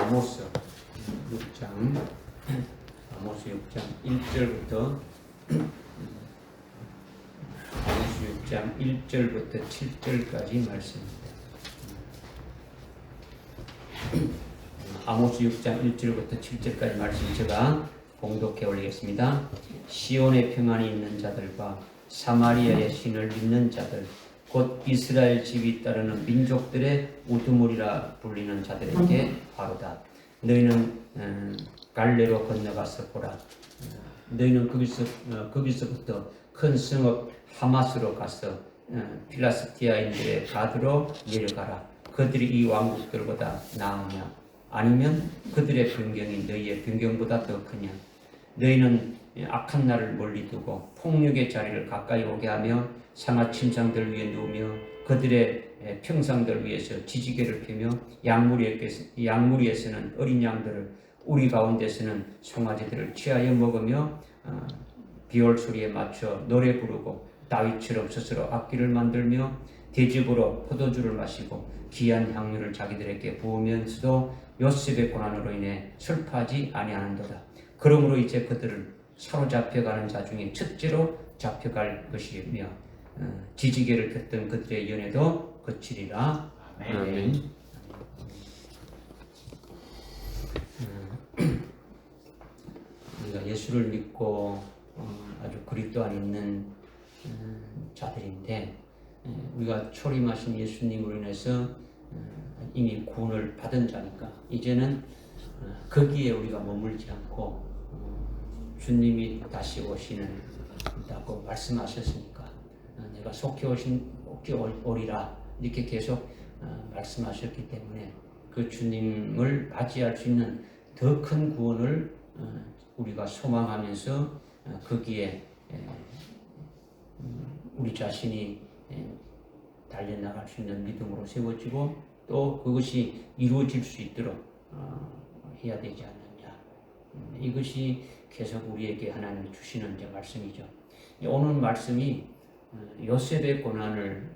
아모스 6장 1절부터 아모스 6장 1절부터 7절까지 말씀입니다. 아모스 6장 1절부터 7절까지 말씀 제가 봉독해 올리겠습니다. 시온의 평안이 있는 자들과 사마리아의 신을 믿는 자들, 곧 이스라엘 집이 따르는 민족들의 우두머리라 불리는 자들에게 바로다. 너희는 갈레로 건너가서 보라. 너희는 거기서부터 큰 성읍 하마스로 가서 필라스티아인들의 가드로 내려가라. 그들이 이 왕국들보다 나으냐? 아니면 그들의 변경이 너희의 변경보다 더 크냐? 너희는 악한 날을 멀리 두고 폭력의 자리를 가까이 오게 하며 상하 침상들 위에 누우며 그들의 평상들 위에서 지지개를 펴며 양무리에서는 어린 양들을 우리 가운데서는 송아지들을 취하여 먹으며 비올 소리에 맞춰 노래 부르고 다윗처럼 스스로 악기를 만들며 대접으로 포도주를 마시고 귀한 향료를 자기들에게 부으면서도 요셉의 고난으로 인해 슬퍼하지 아니하는도다. 그러므로 이제 그들을 사로잡혀가는 자 중에 첫째로 잡혀갈 것이며 지지개를 폈던 그들의 연애도 그치리라. 아멘. 우리가 예수를 믿고 아주 그리스도 안에 있는 자들인데 우리가 초림하신 예수님으로 인해서 이미 구원을 받은 자니까 이제는 거기에 우리가 머물지 않고 주님이 다시 오시는다고 말씀하셨으니까 내가 속히 오리라 이렇게 계속 말씀하셨기 때문에 그 주님을 맞이할 수 있는 더 큰 구원을 우리가 소망하면서 거기에 우리 자신이 달려나갈 수 있는 믿음으로 세워지고 또 그것이 이루어질 수 있도록 해야 되지 않느냐. 이것이 계속 우리에게 하나님이 주시는 이제 말씀이죠. 오늘 말씀이 요셉의 고난을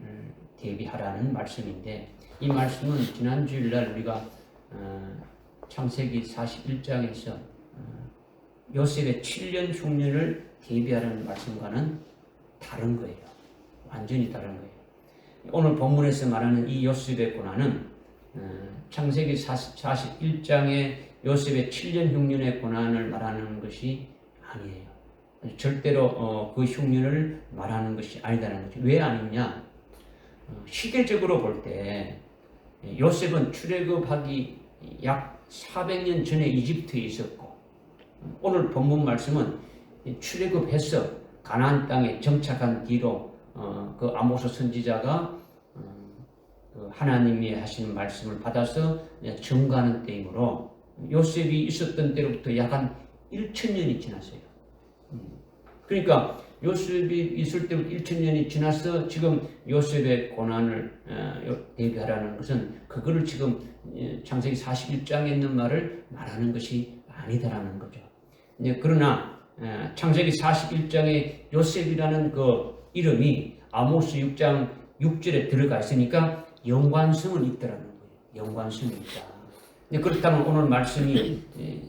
대비하라는 말씀인데 이 말씀은 지난 주일날 우리가 창세기 41장에서 요셉의 7년 흉년을 대비하라는 말씀과는 다른 거예요. 완전히 다른 거예요. 오늘 본문에서 말하는 이 요셉의 고난은 창세기 41장의 요셉의 7년 흉년의 고난을 말하는 것이 아니에요. 절대로 그 흉년을 말하는 것이 아니다는 거죠. 왜 아니냐? 시대적으로 볼 때 요셉은 출애굽하기 약 400년 전에 이집트에 있었고 오늘 본문 말씀은 출애굽해서 가나안 땅에 정착한 뒤로 그 아모스 선지자가 하나님이 하시는 말씀을 받아서 증거하는 때이므로 요셉이 있었던 때로부터 약 한 1000년이 지났어요. 그러니까 요셉이 있을 때부터 1000년이 지나서 지금 요셉의 고난을 대비하라는 것은 그거를 지금 창세기 41장에 있는 말을 말하는 것이 아니다라는 거죠. 그러나 창세기 41장에 요셉이라는 그 이름이 아모스 6장 6절에 들어가 있으니까 연관성은 있더라는 거예요. 연관성이 있다. 그렇다면 오늘 말씀이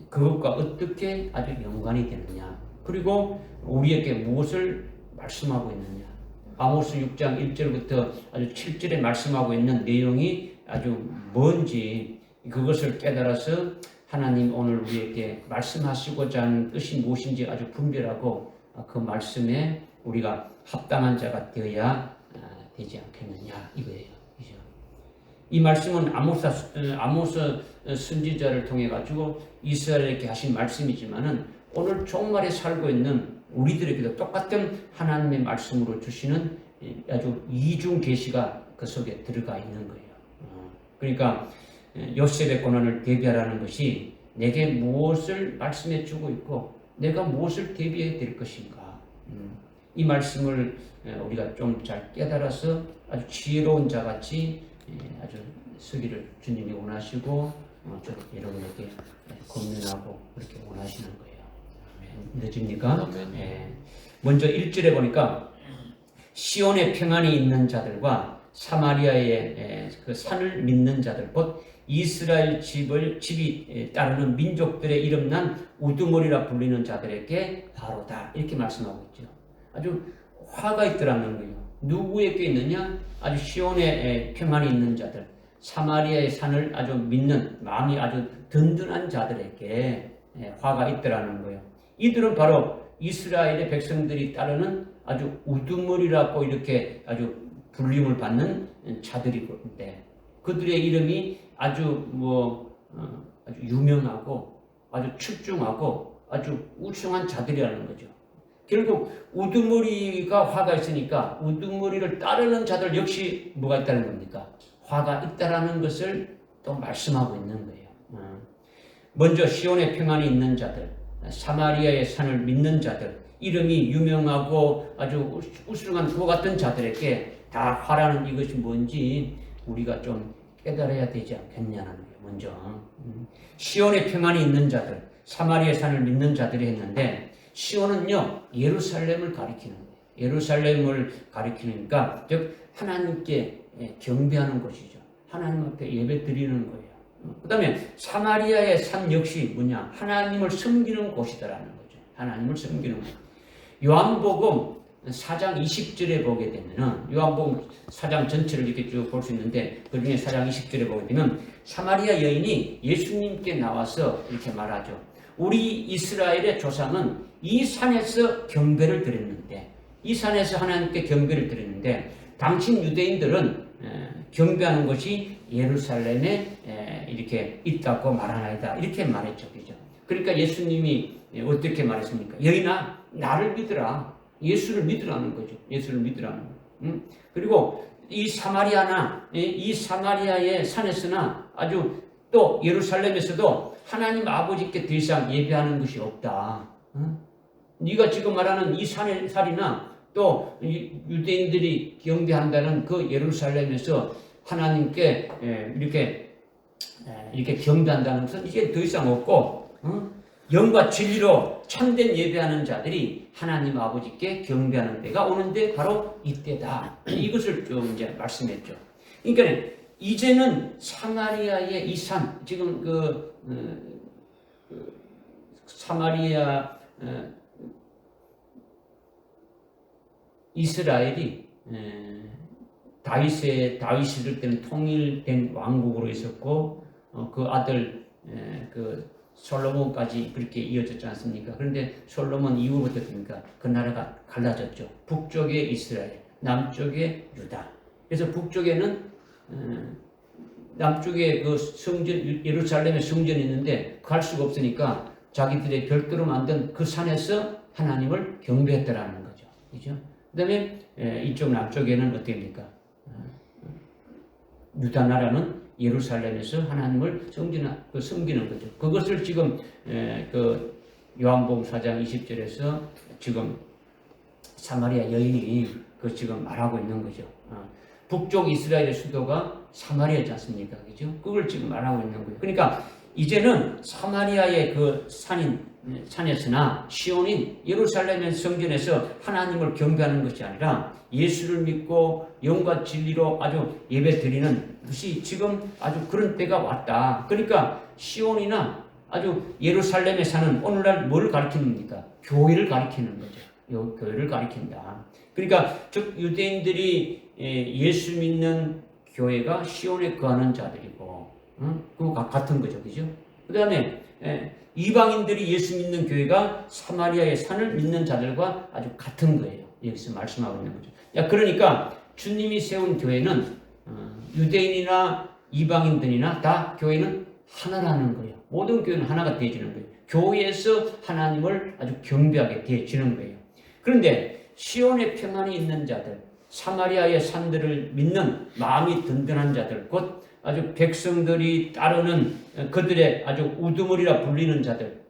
그것과 어떻게 아주 연관이 되느냐. 그리고 우리에게 무엇을 말씀하고 있느냐. 아모스 6장 1절부터 아주 7절에 말씀하고 있는 내용이 아주 뭔지 그것을 깨달아서 하나님 오늘 우리에게 말씀하시고자 하는 뜻이 무엇인지 아주 분별하고 그 말씀에 우리가 합당한 자가 되어야 되지 않겠느냐 이거예요. 그죠? 이 말씀은 아모스 선지자를 통해 가지고 이스라엘에게 하신 말씀이지만은 오늘 종말에 살고 있는 우리들에게도 똑같은 하나님의 말씀으로 주시는 아주 이중 계시가 그 속에 들어가 있는 거예요. 그러니까 요셉의 고난을 대비하라는 것이 내게 무엇을 말씀해 주고 있고 내가 무엇을 대비해야 될 것인가. 이 말씀을 우리가 좀 잘 깨달아서 아주 지혜로운 자같이 아주 서기를 주님이 원하시고 여러분에게 권면하고 그렇게 원하시는 거예요. 늦습니까? 먼저 1절에 보니까 시온의 평안이 있는 자들과 사마리아의 그 산을 믿는 자들, 곧 이스라엘 집이 따르는 민족들의 이름난 우두머리라 불리는 자들에게 화로다. 이렇게 말씀하고 있죠. 아주 화가 있더라는 거예요. 누구에게 있느냐? 아주 시온에 평안이 있는 자들, 사마리아의 산을 아주 믿는 마음이 아주 든든한 자들에게 화가 있더라는 거예요. 이들은 바로 이스라엘의 백성들이 따르는 아주 우두머리라고 이렇게 아주 불림을 받는 자들이건데, 그들의 이름이 아주 아주 유명하고 아주 출중하고 아주 우승한 자들이라는 거죠. 결국 우두머리가 화가 있으니까 우두머리를 따르는 자들 역시 뭐가 있다는 겁니까? 화가 있다라는 것을 또 말씀하고 있는 거예요. 먼저 시온의 평안이 있는 자들, 사마리아의 산을 믿는 자들, 이름이 유명하고 아주 우승한 그와 같은 자들에게 다 화라는 이것이 뭔지 우리가 좀 깨달아야 되지 않겠냐는 거예요. 먼저 시온의 평안이 있는 자들, 사마리아 산을 믿는 자들이 했는데, 시온은요 예루살렘을 가리키는 거예요. 예루살렘을 가리키니까 즉 하나님께 경배하는 곳이죠. 하나님 앞에 예배 드리는 거예요. 그 다음에 사마리아의 산 역시 뭐냐? 하나님을 섬기는 곳이더라는 거죠. 하나님을 섬기는 곳. 요한복음 4장 20절에 보게 되면은, 요한복음 4장 전체를 이렇게 쭉 볼 수 있는데, 그 중에 4장 20절에 보게 되면 사마리아 여인이 예수님께 나와서 이렇게 말하죠. 우리 이스라엘의 조상은 이 산에서 경배를 드렸는데, 이 산에서 하나님께 경배를 드렸는데, 당신 유대인들은 경배하는 것이 예루살렘에 이렇게 있다고 말하나이다. 이렇게 말했죠. 그죠? 그러니까 예수님이 어떻게 말했습니까? 여인아, 나를 믿으라. 예수를 믿으라는 거죠. 예수를 믿으라는 거. 그리고 이 사마리아의 산에서나 아주 또 예루살렘에서도 하나님 아버지께 더 이상 예배하는 것이 없다. 네가 지금 말하는 이 산이나 또 유대인들이 경배한다는 그 예루살렘에서 하나님께 이렇게 경배한다는 것은 이게 더 이상 없고, 영과 진리로 참된 예배하는 자들이 하나님 아버지께 경배하는 때가 오는데 바로 이때다. 이것을 좀 이제 말씀했죠. 그러니까 이제는 사마리아의 이 산, 지금 사마리아 이스라엘이 다윗이 있을 때는 통일된 왕국으로 있었고, 그 아들 솔로몬까지 그렇게 이어졌지 않습니까? 그런데 솔로몬 이후부터 됩니까? 그 나라가 갈라졌죠. 북쪽에 이스라엘, 남쪽에 유다. 그래서 북쪽에는 남쪽에 그 성전, 예루살렘에 성전이 있는데 갈 수가 없으니까 자기들의 별도로 만든 그 산에서 하나님을 경배했더라는 거죠. 그죠? 그 다음에 이쪽 남쪽에는 어떻습니까? 유다 나라는 예루살렘에서 하나님을 섬기는 거죠. 그것을 지금 그 요한복음 4장 20절에서 지금 사마리아 여인이 그 지금 말하고 있는 거죠. 북쪽 이스라엘의 수도가 사마리아지 않습니까? 그죠? 그걸 지금 말하고 있는 거예요. 그러니까 이제는 사마리아의 그 산에서나 시온인 예루살렘의 성전에서 하나님을 경배하는 것이 아니라 예수를 믿고 영과 진리로 아주 예배 드리는 것이 지금 아주 그런 때가 왔다. 그러니까 시온이나 아주 예루살렘에 사는 오늘날 뭘 가리킵니까? 교회를 가리키는 거죠. 교회를 가리킨다. 그러니까 즉 유대인들이 예수 믿는 교회가 시온에 거하는 자들이고, 그거 같은 거죠. 그죠? 그 다음에 이방인들이 예수 믿는 교회가 사마리아의 산을 믿는 자들과 아주 같은 거예요. 여기서 말씀하고 있는 거죠. 그러니까 주님이 세운 교회는 유대인이나 이방인들이나 다 교회는 하나라는 거예요. 모든 교회는 하나가 되어지는 거예요. 교회에서 하나님을 아주 경배하게 되어지는 거예요. 그런데 시온의 평안이 있는 자들, 사마리아의 산들을 믿는 마음이 든든한 자들, 곧 아주 백성들이 따르는 그들의 아주 우두머리라 불리는 자들,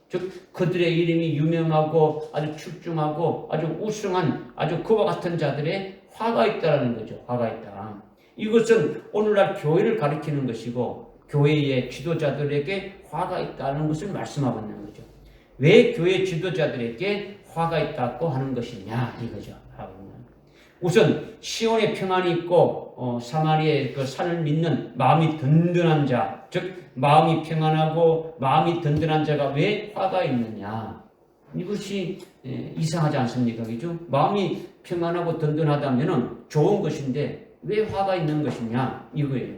즉 그들의 이름이 유명하고 아주 출중하고 아주 우승한 아주 그와 같은 자들의 화가 있다라는 거죠. 화가 있다. 이것은 오늘날 교회를 가리키는 것이고 교회의 지도자들에게 화가 있다는 것을 말씀하고 있는 거죠. 왜 교회 지도자들에게 화가 있다고 하는 것이냐 이거죠. 우선 시온에 평안이 있고 사마리아의 그 산을 믿는 마음이 든든한 자, 즉 마음이 평안하고 마음이 든든한 자가 왜 화가 있느냐? 이것이 이상하지 않습니까? 그죠? 마음이 평안하고 든든하다면 좋은 것인데 왜 화가 있는 것이냐? 이거예요.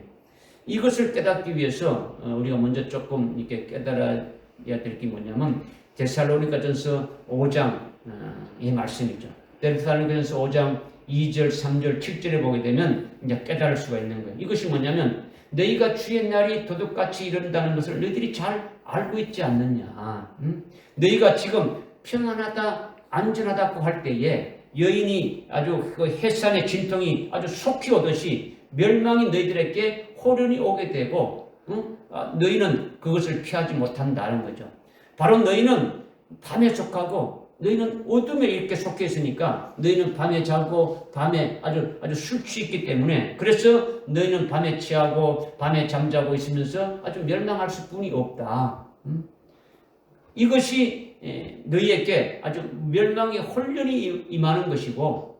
이것을 깨닫기 위해서 우리가 먼저 조금 이렇게 깨달아야 될 게 뭐냐면 데살로니가전서 5장의 말씀이죠. 데살로니가전서 5장 2절, 3절, 7절에 보게 되면 이제 깨달을 수가 있는 거예요. 이것이 뭐냐면 너희가 주의 날이 도둑같이 이른다는 것을 너희들이 잘 알고 있지 않느냐. 너희가 지금 평안하다, 안전하다고 할 때에 여인이 아주 그 해산의 진통이 아주 속히 오듯이 멸망이 너희들에게 호련히 오게 되고 너희는 그것을 피하지 못한다는 거죠. 바로 너희는 밤에 속하고 너희는 어둠에 이렇게 속해 있으니까 너희는 밤에 자고 밤에 아주 술 취했기 때문에 그래서 너희는 밤에 취하고 밤에 잠자고 있으면서 아주 멸망할 수뿐이 없다. 이것이 너희에게 아주 멸망의 혼련이 임하는 것이고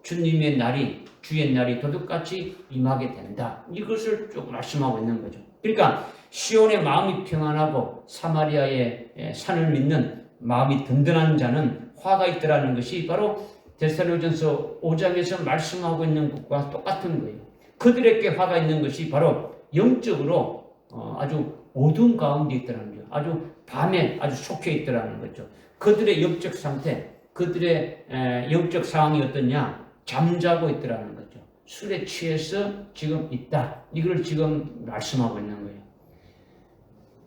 주님의 날이 주의 날이 도둑같이 임하게 된다. 이것을 쭉 말씀하고 있는 거죠. 그러니까 시온의 마음이 평안하고 사마리아의 산을 믿는 마음이 든든한 자는 화가 있더라는 것이 바로 데살로니가전서 5장에서 말씀하고 있는 것과 똑같은 거예요. 그들에게 화가 있는 것이 바로 영적으로 아주 어두운 가운데 있더라는 거죠. 아주 밤에 아주 속해 있더라는 거죠. 그들의 영적 상태, 그들의 영적 상황이 어떠냐? 잠자고 있더라는 거죠. 술에 취해서 지금 있다. 이걸 지금 말씀하고 있는 거예요.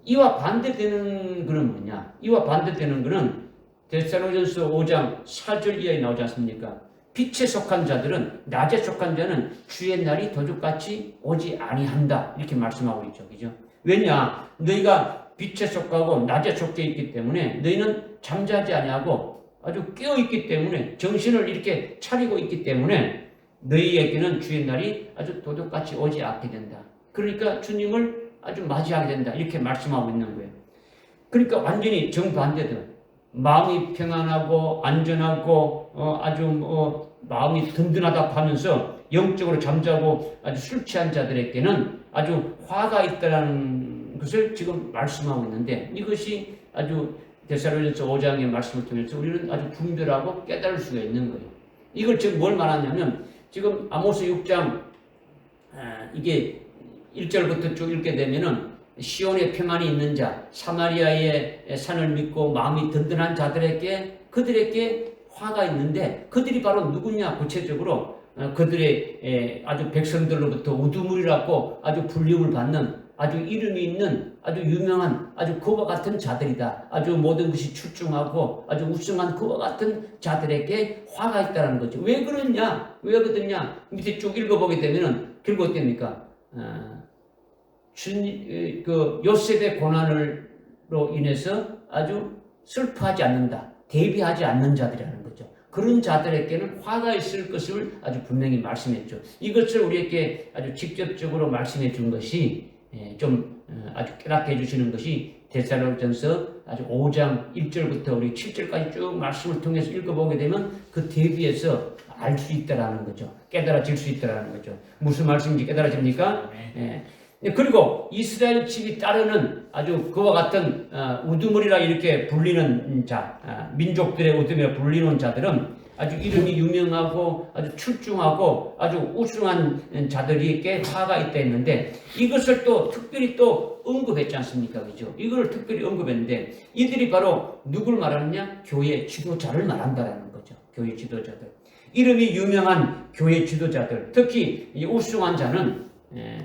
이와 반대되는 것은 뭐냐? 이와 반대되는 것은 데살로니가전서 5장 4절 이하에 나오지 않습니까? 빛에 속한 자들은 낮에 속한 자는 주의 날이 도둑같이 오지 아니한다. 이렇게 말씀하고 있죠. 그죠? 왜냐? 너희가 빛에 속하고 낮에 속해 있기 때문에 너희는 잠자지 아니하고 아주 깨어 있기 때문에 정신을 이렇게 차리고 있기 때문에 너희에게는 주의 날이 아주 도둑같이 오지 않게 된다. 그러니까 주님을 아주 맞이하게 된다. 이렇게 말씀하고 있는 거예요. 그러니까 완전히 정반대죠. 마음이 평안하고 안전하고 아주 마음이 든든하다고 하면서 영적으로 잠자고 아주 술 취한 자들에게는 아주 화가 있다는 것을 지금 말씀하고 있는데 이것이 아주 데살로니가전서 5장의 말씀을 통해서 우리는 아주 분별하고 깨달을 수가 있는 거예요. 이걸 지금 뭘 말하냐면 지금 아모스 6장 이게 1절부터 쭉 읽게 되면은 시온에 평안이 있는 자, 사마리아의 산을 믿고 마음이 든든한 자들에게 그들에게 화가 있는데 그들이 바로 누구냐 구체적으로 그들의 아주 백성들로부터 우두머리라고 아주 불림을 받는 아주 이름이 있는 아주 유명한 아주 그와 같은 자들이다. 아주 모든 것이 출중하고 아주 우승한 그와 같은 자들에게 화가 있다는 거죠. 왜 그러냐? 왜 그러냐? 밑에 쭉 읽어보게 되면은 결국 어떻습니까? 그 요셉의 고난으로 인해서 아주 슬퍼하지 않는다. 대비하지 않는 자들이라는 거죠. 그런 자들에게는 화가 있을 것을 아주 분명히 말씀했죠. 이것을 우리에게 아주 직접적으로 말씀해 준 것이 좀 아주 깨닫게 해주시는 것이 데살로니가전서 아주 5장 1절부터 우리 7절까지 쭉 말씀을 통해서 읽어보게 되면 그 대비해서 알 수 있다라는 거죠. 깨달아질 수 있다라는 거죠. 무슨 말씀인지 깨달아집니까? 그리고 이스라엘 집이 따르는 아주 그와 같은 우두머리라 이렇게 불리는 자, 민족들의 우두머리라 불리는 자들은 아주 이름이 유명하고 아주 출중하고 아주 우승한 자들에게 화가 있다 했는데 이것을 또 특별히 또 언급했지 않습니까? 그죠? 이걸 특별히 언급했는데 이들이 바로 누굴 말하느냐? 교회 지도자를 말한다라는 거죠. 교회 지도자들. 이름이 유명한 교회 지도자들. 특히 이 우승한 자는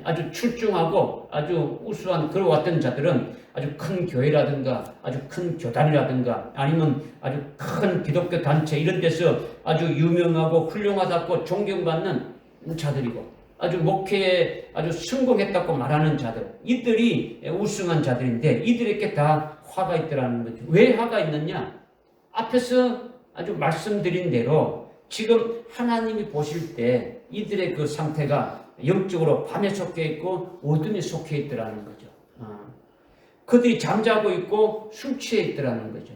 아주 출중하고 아주 우수한 그와 같은 자들은 아주 큰 교회라든가 아주 큰 교단이라든가 아니면 아주 큰 기독교 단체 이런 데서 아주 유명하고 훌륭하다고 존경받는 자들이고 아주 목회에 아주 성공했다고 말하는 자들 이들이 우승한 자들인데 이들에게 다 화가 있더라는 거죠. 왜 화가 있느냐? 앞에서 아주 말씀드린 대로 지금 하나님이 보실 때 이들의 그 상태가 영적으로 밤에 속해 있고 어둠에 속해 있더라는 거죠. 그들이 잠자고 있고 술 취해 있더라는 거죠.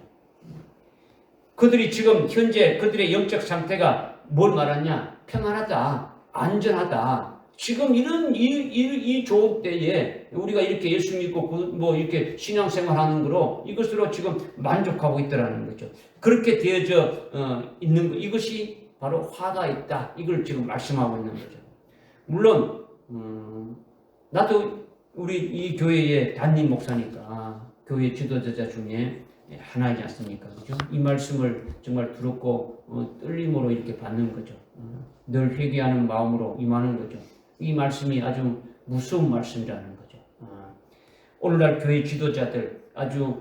그들이 지금 현재 그들의 영적 상태가 뭘 말하냐? 평안하다, 안전하다. 지금 이 좋은 때에 우리가 이렇게 예수 믿고 뭐 이렇게 신앙생활하는 거로 이것으로 지금 만족하고 있다라는 거죠. 그렇게 되어져 있는 거, 이것이 바로 화가 있다. 이걸 지금 말씀하고 있는 거죠. 물론 나도 우리 이 교회의 담임 목사니까 교회 지도자 중에 하나이지 않습니까? 그죠? 이 말씀을 정말 두렵고 떨림으로 이렇게 받는 거죠. 늘 회개하는 마음으로 임하는 거죠. 이 말씀이 아주 무서운 말씀이라는 거죠. 오늘날 교회 지도자들, 아주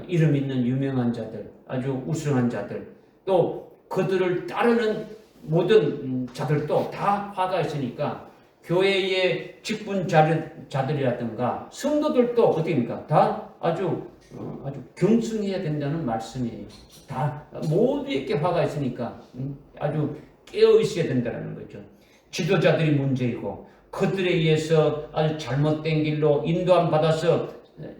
이름 있는 유명한 자들, 아주 우승한 자들, 또 그들을 따르는 모든 자들도 다 화가 있으니까 교회의 직분자들이라든가 성도들도 어떻습니까? 다 아주 겸손해야 된다는 말씀이에요. 다 모두에게 화가 있으니까 아주 깨어 있어야 된다는 거죠. 지도자들이 문제이고 그들에 의해서 아주 잘못된 길로 인도함 받아서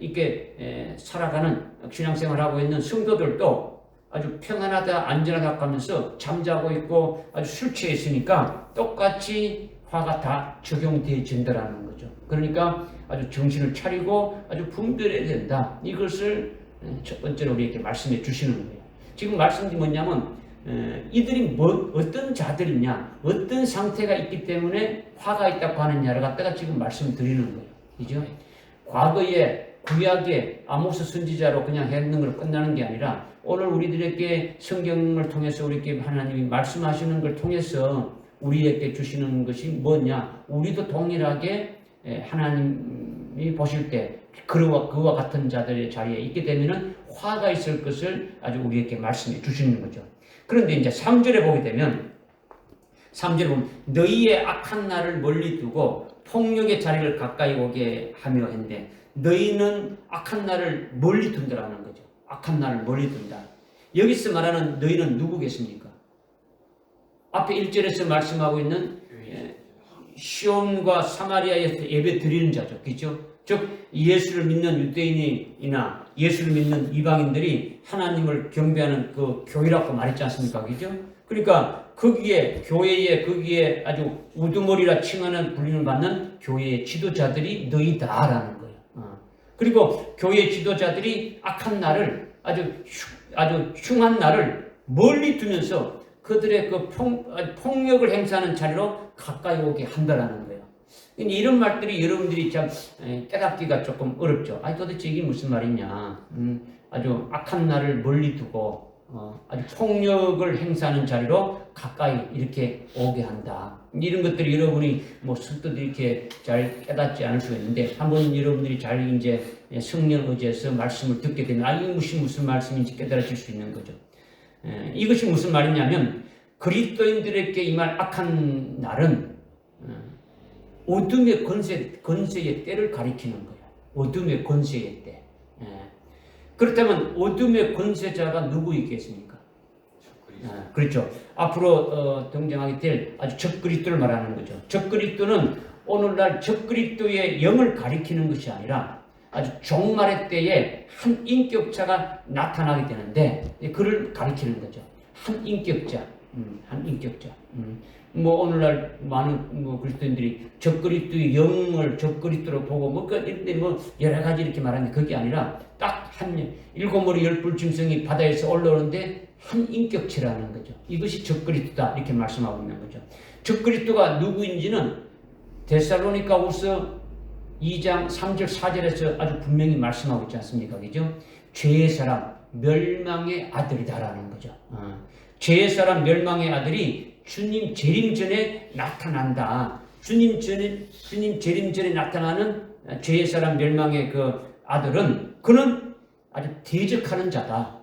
이렇게 살아가는 신앙생활하고 있는 성도들도 아주 평안하다, 안전하다 하면서 잠자고 있고 아주 술 취해 있으니까 똑같이 화가 다 적용되어진다는 거죠. 그러니까 아주 정신을 차리고 아주 분별해야 된다. 이것을 첫 번째로 우리에게 말씀해 주시는 거예요. 지금 말씀이 뭐냐면 이들이 어떤 자들이냐, 어떤 상태가 있기 때문에 화가 있다고 하느냐를 갖다가 지금 말씀드리는 거예요. 그죠? 과거에 구약의 아모스 선지자로 그냥 했는 걸 끝나는 게 아니라 오늘 우리들에게 성경을 통해서 우리에게 하나님이 말씀하시는 걸 통해서 우리에게 주시는 것이 뭐냐? 우리도 동일하게 하나님이 보실 때 그와 같은 자들의 자리에 있게 되면은 화가 있을 것을 아주 우리에게 말씀해 주시는 거죠. 그런데 이제 3절에 보게 되면 3절에 보면 너희의 악한 날을 멀리 두고 폭력의 자리를 가까이 오게 하며 했는데 너희는 악한 날을 멀리 둔다라는 거죠. 악한 날을 멀리 둔다. 여기서 말하는 너희는 누구겠습니까? 앞에 1절에서 말씀하고 있는 시온과 사마리아에서 예배 드리는 자죠. 그렇죠? 즉 예수를 믿는 유대인이나 예수를 믿는 이방인들이 하나님을 경배하는 그 교회라고 말했지 않습니까? 그렇죠? 그러니까 거기에 교회에 거기에 아주 우두머리라 칭하는 불림을 받는 교회의 지도자들이 너희다라는 거예요. 그리고 교회 지도자들이 악한 날을 아주 흉한 날을 멀리 두면서 그들의 그 폭력을 행사하는 자리로 가까이 오게 한다라는 거예요. 이런 말들이 여러분들이 참 깨닫기가 조금 어렵죠. 아니 도대체 이게 무슨 말이냐? 아주 악한 날을 멀리 두고 아주 폭력을 행사하는 자리로 가까이 이렇게 오게 한다. 이런 것들이 여러분이 뭐 선뜻 이렇게 잘 깨닫지 않을 수가 있는데 한번 여러분들이 잘 이제 성령 의지해서 말씀을 듣게 되면 이것이 무슨 말씀인지 깨달아질 수 있는 거죠. 이것이 무슨 말이냐면 그리스도인들에게 임할 악한 날은 어둠의 권세의 때를 가리키는 거예요. 어둠의 권세의 때. 그렇다면 어둠의 권세자가 누구이겠습니까? 그렇죠. 앞으로 등장하게 될 아주 적그리스도를 말하는 거죠. 적그리스도는 오늘날 적그리스도의 영을 가리키는 것이 아니라 아주 종말의 때에 한 인격자가 나타나게 되는데 그를 가리키는 거죠. 한 인격자. 뭐 오늘날 많은 그리스도인들이 적그리스도의 영을 적그리스도로 보고 뭐 여러 가지 이렇게 말하는데 그게 아니라 딱 한 7머리 10뿔 짐승이 바다에서 올라오는데 한 인격체라는 거죠. 이것이 적그리스도다 이렇게 말씀하고 있는 거죠. 적그리스도가 누구인지는 데살로니가후서 2장 3절 4절에서 아주 분명히 말씀하고 있지 않습니까? 그죠? 죄의 사람 멸망의 아들이다라는 거죠. 죄의 사람 멸망의 아들이 주님 재림 전에 나타난다. 주님 재림 전에 나타나는 죄의 사람 멸망의 그 아들은 그는 아주 대적하는 자다.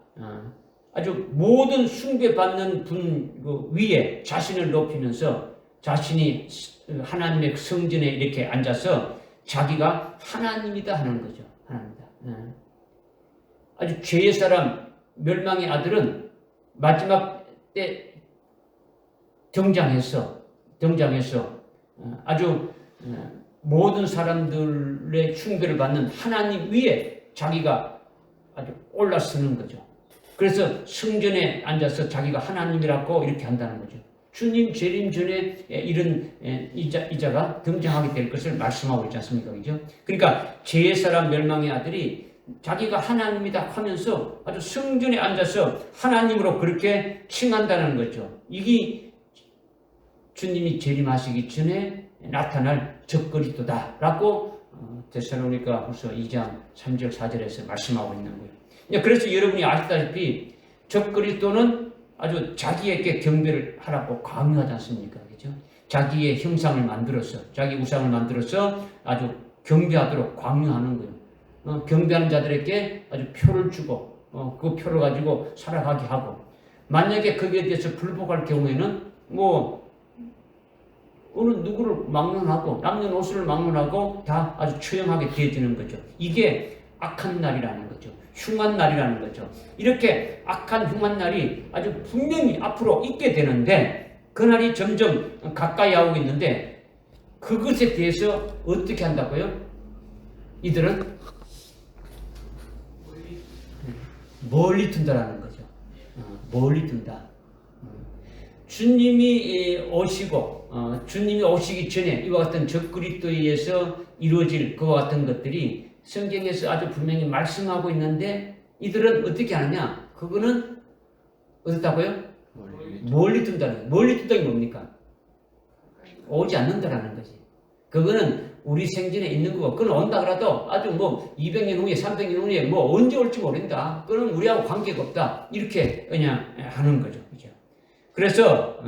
아주 모든 숭배받는 분 위에 자신을 높이면서 자신이 하나님의 성전에 이렇게 앉아서 자기가 하나님이다 하는 거죠. 하나님이다. 아주 죄의 사람 멸망의 아들은 마지막 때 등장해서 아주 모든 사람들의 숭배를 받는 하나님 위에 자기가 아주 올라서는 거죠. 그래서 성전에 앉아서 자기가 하나님이라고 이렇게 한다는 거죠. 주님 재림 전에 이런 이자가 등장하게 될 것을 말씀하고 있지 않습니까? 그죠? 그러니까 제사람 멸망의 아들이 자기가 하나님이다 하면서 아주 성전에 앉아서 하나님으로 그렇게 칭한다는 거죠. 이게 주님이 재림하시기 전에 나타날 적그리스도다라고 데살로니가후서 2장 3절 4절에서 말씀하고 있는 거예요. 그래서 여러분이 아시다시피 적그리스도는 아주 자기에게 경배를 하라고 강요하지 않습니까? 그죠? 자기의 형상을 만들어서, 자기 우상을 만들어서 아주 경배하도록 강요하는 거예요. 경배하는 자들에게 아주 표를 주고, 그 표를 가지고 살아가게 하고, 만약에 거기에 대해서 불복할 경우에는 어느 누구를 막론하고, 남녀노소를 막론하고 다 아주 처형하게 되어지는 거죠. 이게 악한 날이라는 거죠. 흉한 날이라는 거죠. 이렇게 악한 흉한 날이 아주 분명히 앞으로 있게 되는데 그날이 점점 가까이 하고 있는데 그것에 대해서 어떻게 한다고요? 이들은 멀리 둔다라는 거죠. 멀리 둔다. 주님이 오시고 주님이 오시기 전에 이와 같은 적그리스도에 의해서 이루어질 그와 같은 것들이 성경에서 아주 분명히 말씀하고 있는데 이들은 어떻게 하느냐? 그거는 어떻다고요? 멀리 둔다는 거예요. 멀리 둔다는 게 뭡니까? 오지 않는다라는 거지. 그거는 우리 생전에 있는 거고 그건 온다 그래도 아주 200년 후에 300년 후에 언제 올지 모른다. 그건 우리하고 관계가 없다. 이렇게 그냥 하는 거죠. 그죠? 그래서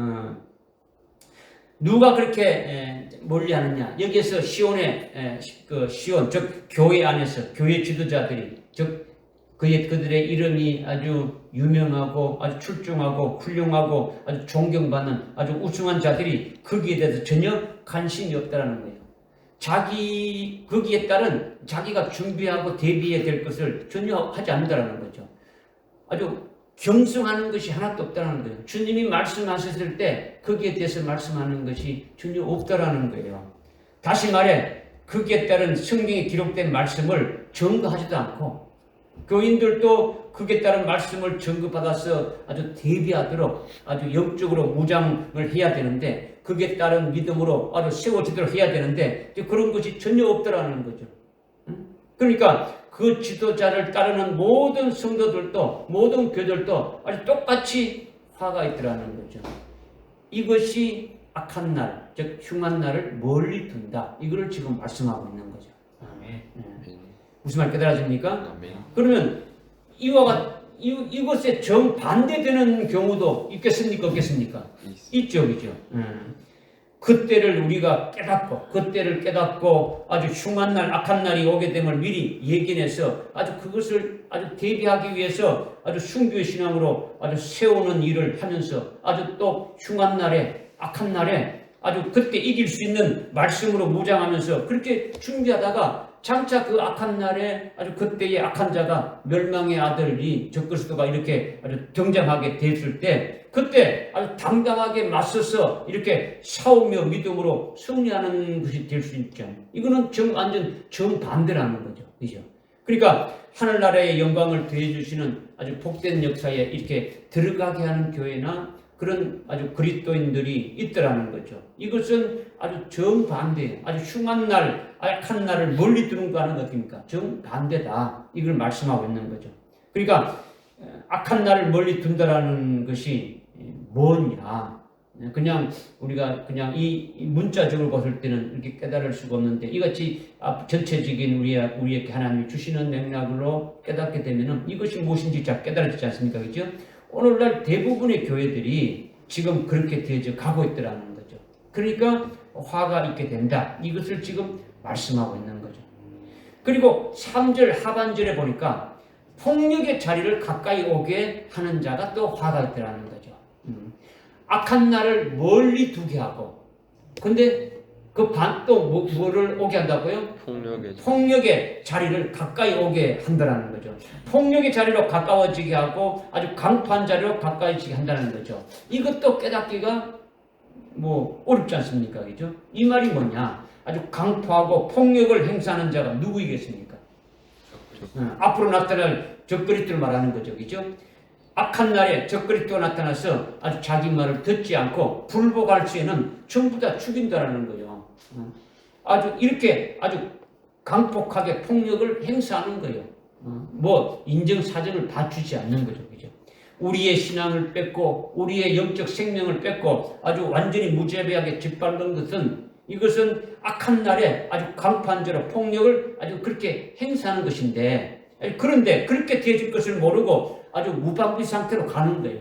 누가 그렇게 멀리 하느냐? 여기에서 시온의 시온 즉 교회 안에서 교회 지도자들이 즉 그들의 이름이 아주 유명하고 아주 출중하고 훌륭하고 아주 존경받는 아주 우승한 자들이 거기에 대해서 전혀 관심이 없다라는 거예요. 거기에 따른 자기가 준비하고 대비해야 될 것을 전혀 하지 않는다라는 거죠. 아주 경성하는 것이 하나도 없다는 거예요. 주님이 말씀하셨을 때 거기에 대해서 말씀하는 것이 전혀 없다라는 거예요. 다시 말해 거기에 따른 성경에 기록된 말씀을 증거하지도 않고 교인들도 거기에 따른 말씀을 증거받아서 아주 대비하도록 아주 영적으로 무장을 해야 되는데 거기에 따른 믿음으로 아주 세워지도록 해야 되는데 그런 것이 전혀 없다라는 거죠. 그러니까 그 지도자를 따르는 모든 성도들도 모든 교들도 아주 똑같이 화가 있더라는 거죠. 이것이 악한 날, 즉 흉한 날을 멀리 둔다. 이거를 지금 말씀하고 있는 거죠. 아멘. 무슨 말 깨달아집니까? 아멘. 그러면 이것에 정반대되는 경우도 있겠습니까? 없겠습니까? 있죠, 그죠? 그때를 우리가 깨닫고 아주 흉한 날, 악한 날이 오게 됨을 미리 예견해서 아주 그것을 아주 대비하기 위해서 아주 순교의 신앙으로 아주 세우는 일을 하면서 아주 또 흉한 날에, 악한 날에 아주 그때 이길 수 있는 말씀으로 무장하면서 그렇게 준비하다가 장차 그 악한 날에 아주 그때의 악한 자가 멸망의 아들이 적그리스도가 이렇게 아주 등장하게 됐을 때 그때 아주 당당하게 맞서서 이렇게 싸우며 믿음으로 승리하는 것이 될 수 있죠. 이거는 완전 정반대라는 거죠. 그죠? 그러니까 하늘나라의 영광을 더해주시는 아주 복된 역사에 이렇게 들어가게 하는 교회나 그런 아주 그리스도인들이 있더라는 거죠. 이것은 아주 정반대, 아주 흉한 날, 악한 날을 멀리 두는 거는 어떻습니까? 정반대다. 이걸 말씀하고 있는 거죠. 그러니까 악한 날을 멀리 둔다라는 것이 뭐냐? 그냥 우리가 그냥 이 문자적으로 봤을 때는 이렇게 깨달을 수가 없는데 이같이 전체적인 우리에게 하나님이 주시는 맥락으로 깨닫게 되면은 이것이 무엇인지 잘 깨달아지지 않습니까? 그죠? 오늘날 대부분의 교회들이 지금 그렇게 되어져 가고 있더라는 거죠. 그러니까 화가 있게 된다. 이것을 지금 말씀하고 있는 거죠. 그리고 3절 하반절에 보니까 폭력의 자리를 가까이 오게 하는 자가 또 화가 있더라는 거죠. 악한 날을 멀리 두게 하고 근데 또 뭐를 오게 한다고요? 폭력의 자리를 가까이 오게 한다는 거죠. 폭력의 자리로 가까워지게 하고 아주 강포한 자리로 가까워지게 한다는 거죠. 이것도 깨닫기가 어렵지 않습니까? 그죠? 이 말이 뭐냐? 아주 강포하고 폭력을 행사하는 자가 누구이겠습니까? 앞으로 나타날 적그리스도를 말하는 거죠. 그죠? 악한 날에 적그리스도가 나타나서 아주 자기 말을 듣지 않고 불복할 시에는 전부 다 죽인다라는 거예요. 아주 이렇게 아주 강폭하게 폭력을 행사하는 거예요. 뭐 인정사정을 봐주지 않는 거죠. 그죠? 우리의 신앙을 뺏고 우리의 영적 생명을 뺏고 아주 완전히 무자비하게 짓밟는 것은 이것은 악한 날에 아주 강판적으로 폭력을 아주 그렇게 행사하는 것인데, 그런데 그렇게 되어질 것을 모르고 아주 무방비 상태로 가는 거예요.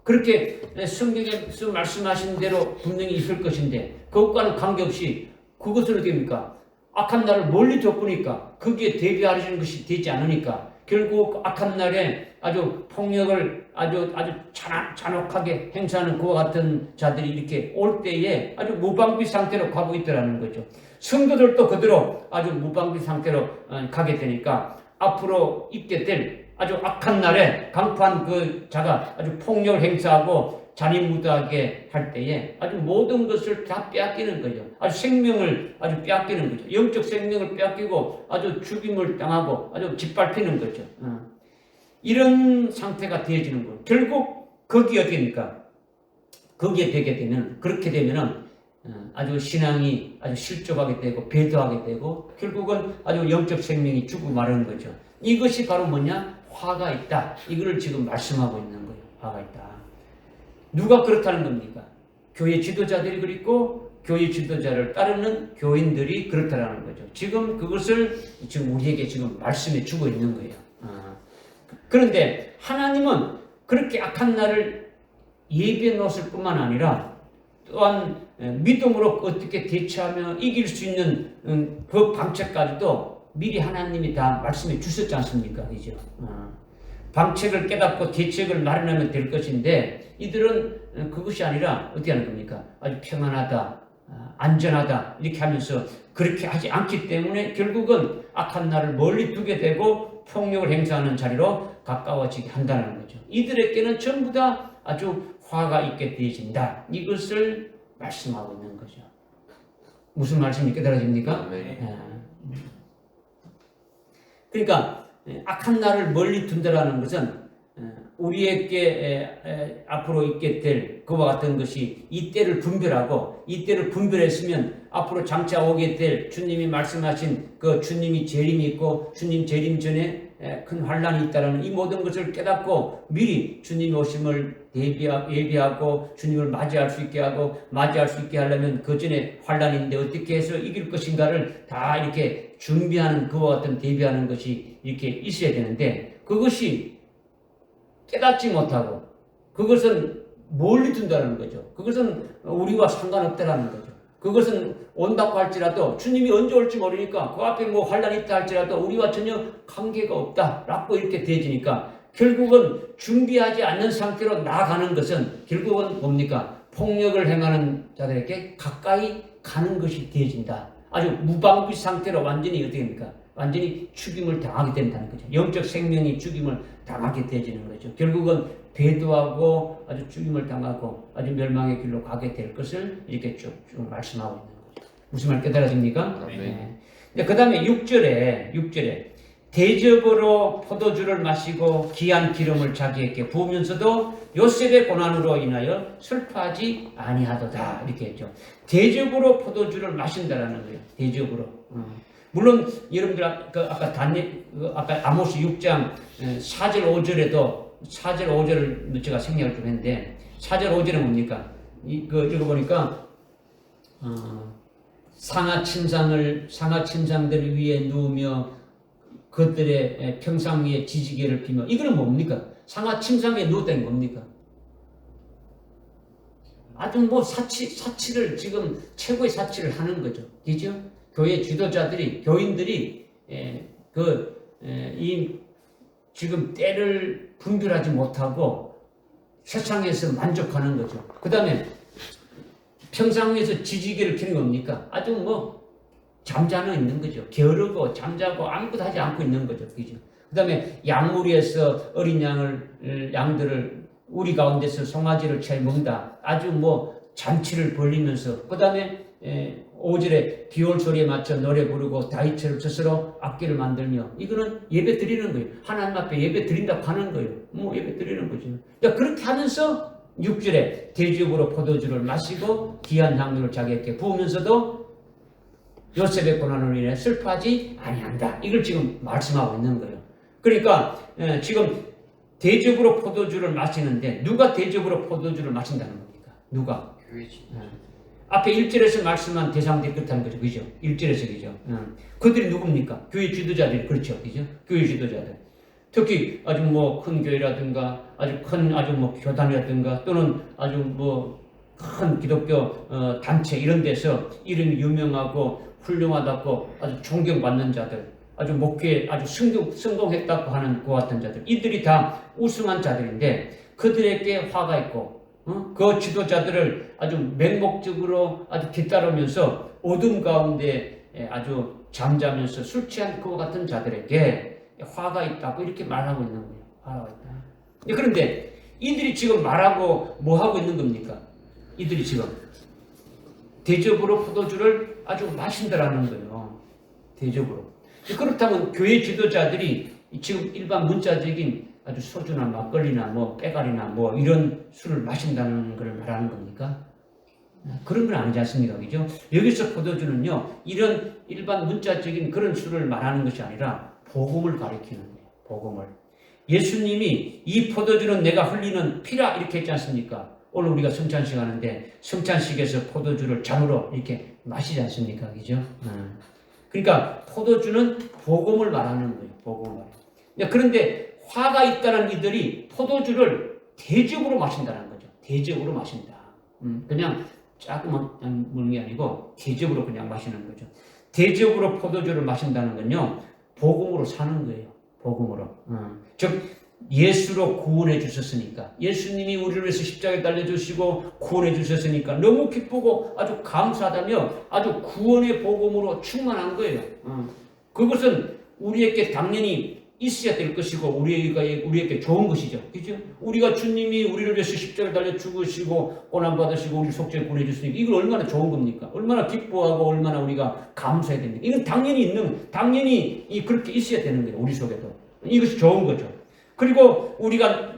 그렇게 성경에서 말씀하신 대로 분명히 있을 것인데 그것과는 관계없이 그것은 어떻습니까? 악한 날을 멀리 덮으니까 거기에 대비하려는 것이 되지 않으니까 결국 악한 날에 아주 폭력을 아주 잔혹하게 행사하는 그와 같은 자들이 이렇게 올 때에 아주 무방비 상태로 가고 있더라는 거죠. 성도들도 그대로 아주 무방비 상태로 가게 되니까 앞으로 있게 될 아주 악한 날에 강판 그 자가 아주 폭력을 행사하고 잔인무도하게 할 때에 아주 모든 것을 다 빼앗기는 거죠. 아주 생명을 아주 빼앗기는 거죠. 영적 생명을 빼앗기고 아주 죽임을 당하고 아주 짓밟히는 거죠. 이런 상태가 되어지는 거예요. 결국 거기에 어디입니까? 거기에 되게 되면, 그렇게 되면은 아주 신앙이 아주 실족하게 되고 배도하게 되고 결국은 아주 영적 생명이 죽고 마르는 거죠. 이것이 바로 뭐냐? 화가 있다. 이걸 지금 말씀하고 있는 거예요. 화가 있다. 누가 그렇다는 겁니까? 교회 지도자들이 그렇고 교회 지도자를 따르는 교인들이 그렇다라는 거죠. 지금 그것을 지금 우리에게 지금 말씀해 주고 있는 거예요. 그런데 하나님은 그렇게 악한 날을 예비해 놓았을 뿐만 아니라 또한 믿음으로 어떻게 대처하며 이길 수 있는 그 방책까지도 미리 하나님이 다 말씀해 주셨지 않습니까? 그죠? 방책을 깨닫고 대책을 마련하면 될 것인데 이들은 그것이 아니라 어떻게 하는 겁니까? 아주 평안하다, 안전하다 이렇게 하면서 그렇게 하지 않기 때문에 결국은 악한 날을 멀리 두게 되고 폭력을 행사하는 자리로 가까워지게 한다는 거죠. 이들에게는 전부 다 아주 화가 있게 되어진다. 이것을 말씀하고 있는 거죠. 무슨 말씀이 깨달아집니까? 그러니까 악한 날을 멀리 둔다라는 것은 우리에게 앞으로 있게 될 그와 같은 것이 이때를 분별하고 이때를 분별했으면 앞으로 장차 오게 될 주님이 말씀하신 그 주님이 재림이 있고 주님 재림 전에 큰 환란이 있다는 이 모든 것을 깨닫고 미리 주님 오심을 예비하고 주님을 맞이할 수 있게 하고 맞이할 수 있게 하려면 그 전에 환란인데 어떻게 해서 이길 것인가를 다 이렇게 준비하는 그와 같은 대비하는 것이 이렇게 있어야 되는데 그것이 깨닫지 못하고 그것은 멀리 둔다는 거죠. 그것은 우리와 상관없다라는 거죠. 그것은 온다고 할지라도 주님이 언제 올지 모르니까 그 앞에 뭐 환란이 있다 할지라도 우리와 전혀 관계가 없다라고 이렇게 되어지니까 결국은 준비하지 않는 상태로 나아가는 것은 결국은 뭡니까? 폭력을 행하는 자들에게 가까이 가는 것이 되어진다. 아주 무방비 상태로 완전히 어떻게 됩니까? 완전히 죽임을 당하게 된다는 거죠. 영적 생명이 죽임을 당하게 되어지는 거죠. 결국은 배도하고 아주 죽임을 당하고 아주 멸망의 길로 가게 될 것을 이렇게 쭉 말씀하고 있는 거죠. 무슨 말 깨달아집니까? 네. 그 다음에 6절에 대접으로 포도주를 마시고 귀한 기름을 자기에게 부으면서도 요셉의 고난으로 인하여 슬퍼하지 아니하도다 이렇게 했죠. 대접으로 포도주를 마신다라는 거예요. 대접으로. 물론 여러분들 아까 아모스 6장 4절 5절에도 4절 5절을 제가 생략을 좀 했는데 4절 5절은 뭡니까? 읽어보니까 상하 침상들 위에 누우며 그들의 평상 위에 지지개를 피며 이거는 뭡니까? 상하 침상 위에 누웠다는 게 뭡니까? 아주 뭐 사치를 지금 최고의 사치를 하는 거죠. 그죠? 교회 지도자들이 교인들이 지금 때를 분별하지 못하고 세상에서 만족하는 거죠. 그 다음에 평상 위에서 지지개를 켜는 겁니까? 아주 뭐 잠자는 있는 거죠. 게으르고 잠자고 아무것도 하지 않고 있는 거죠. 그죠? 그 다음에 양무리에서 어린 양들을 우리 가운데서 송아지를 채 먹는다. 아주 뭐 잔치를 벌리면서 그 다음에 5절에 비올 소리에 맞춰 노래 부르고 다이처럼 스스로 악기를 만들며 이거는 예배 드리는 거예요. 하나님 앞에 예배 드린다고 하는 거예요. 뭐 예배 드리는 거죠. 그러니까 그렇게 하면서 6절에 대접으로 포도주를 마시고 귀한 향료를 자기에게 부으면서도 요셉의 고난으로 인해 슬퍼하지 아니한다. 이걸 지금 말씀하고 있는 거예요. 그러니까 지금 대접으로 포도주를 마시는데 누가 대접으로 포도주를 마신다는 겁니까? 누가? 앞에 1절에서 말씀한 대상들이 그렇다는 거죠. 그죠? 1절에서 그죠? 그들이 누굽니까? 교회 지도자들이 그렇죠. 그죠? 교회 지도자들. 특히 아주 뭐 큰 교회라든가 아주 큰 아주 뭐 교단이라든가 또는 아주 뭐 큰 기독교 단체 이런 데서 이름이 유명하고 훌륭하다고 아주 존경받는 자들, 아주 목회에 아주 성공했다고 하는 그 같은 자들, 이들이 다 우승한 자들인데 그들에게 화가 있고 그 지도자들을 아주 맹목적으로 아주 뒤따르면서 어둠 가운데 아주 잠자면서 술 취한 그와 같은 자들에게 화가 있다고 이렇게 말하고 있는 거예요. 화가 있다. 그런데 이들이 지금 말하고 뭐 하고 있는 겁니까? 이들이 지금 대접으로 포도주를 아주 마신다라는 거예요. 대접으로. 그렇다면 교회 지도자들이 지금 일반 문자적인 아주 소주나 막걸리나 뭐 빼가리나 뭐 이런 술을 마신다는 걸 말하는 겁니까? 그런 건 아니지 않습니까? 그죠? 여기서 포도주는요, 이런 일반 문자적인 그런 술을 말하는 것이 아니라 복음을 가리키는 거예요. 복음을. 예수님이 이 포도주는 내가 흘리는 피라 이렇게 했지 않습니까? 오늘 우리가 성찬식 하는데 성찬식에서 포도주를 잔으로 이렇게 마시지 않습니까? 그죠? 그러니까 포도주는 복음을 말하는 거예요. 복음을. 그런데 화가 있다는 이들이 포도주를 대접으로 마신다는 거죠. 대접으로 마신다. 그냥 조금 먹는 게 아니고 대접으로 그냥 마시는 거죠. 대접으로 포도주를 마신다는 건요, 복음으로 사는 거예요. 복음으로. 즉 예수로 구원해 주셨으니까, 예수님이 우리를 위해서 십자가에 달려주시고 구원해 주셨으니까 너무 기쁘고 아주 감사하다며 아주 구원의 복음으로 충만한 거예요. 그것은 우리에게 당연히 있어야 될 것이고 우리에게 좋은 것이죠. 그죠? 우리가 주님이 우리를 위해서 십자가에 달려 죽으시고 고난 받으시고 우리 속죄 구원해 주시니까 이건 얼마나 좋은 겁니까? 얼마나 기뻐하고 얼마나 우리가 감사해야 됩니까? 이건 당연히 그렇게 있어야 되는 거예요. 우리 속에도. 이것이 좋은 거죠. 그리고 우리가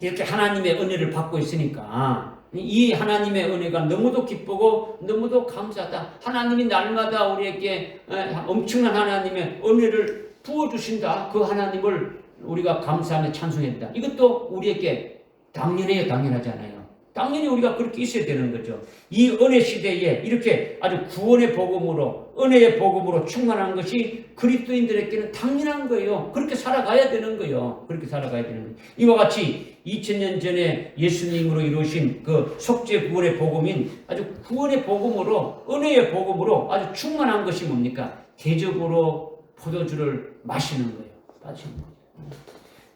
이렇게 하나님의 은혜를 받고 있으니까 이 하나님의 은혜가 너무도 기쁘고 너무도 감사하다. 하나님이 날마다 우리에게 엄청난 하나님의 은혜를 부어주신다. 그 하나님을 우리가 감사하며 찬송했다. 이것도 우리에게 당연해요. 당연하잖아요. 당연히 우리가 그렇게 있어야 되는 거죠. 이 은혜 시대에 이렇게 아주 구원의 복음으로, 은혜의 복음으로 충만한 것이 그리스도인들에게는 당연한 거예요. 그렇게 살아가야 되는 거예요. 그렇게 살아가야 되는 거예요. 이와 같이 2000년 전에 예수님으로 이루신 그 속죄 구원의 복음인 아주 구원의 복음으로, 은혜의 복음으로 아주 충만한 것이 뭡니까? 대접으로 포도주를 마시는 거예요. 마시는 거예요.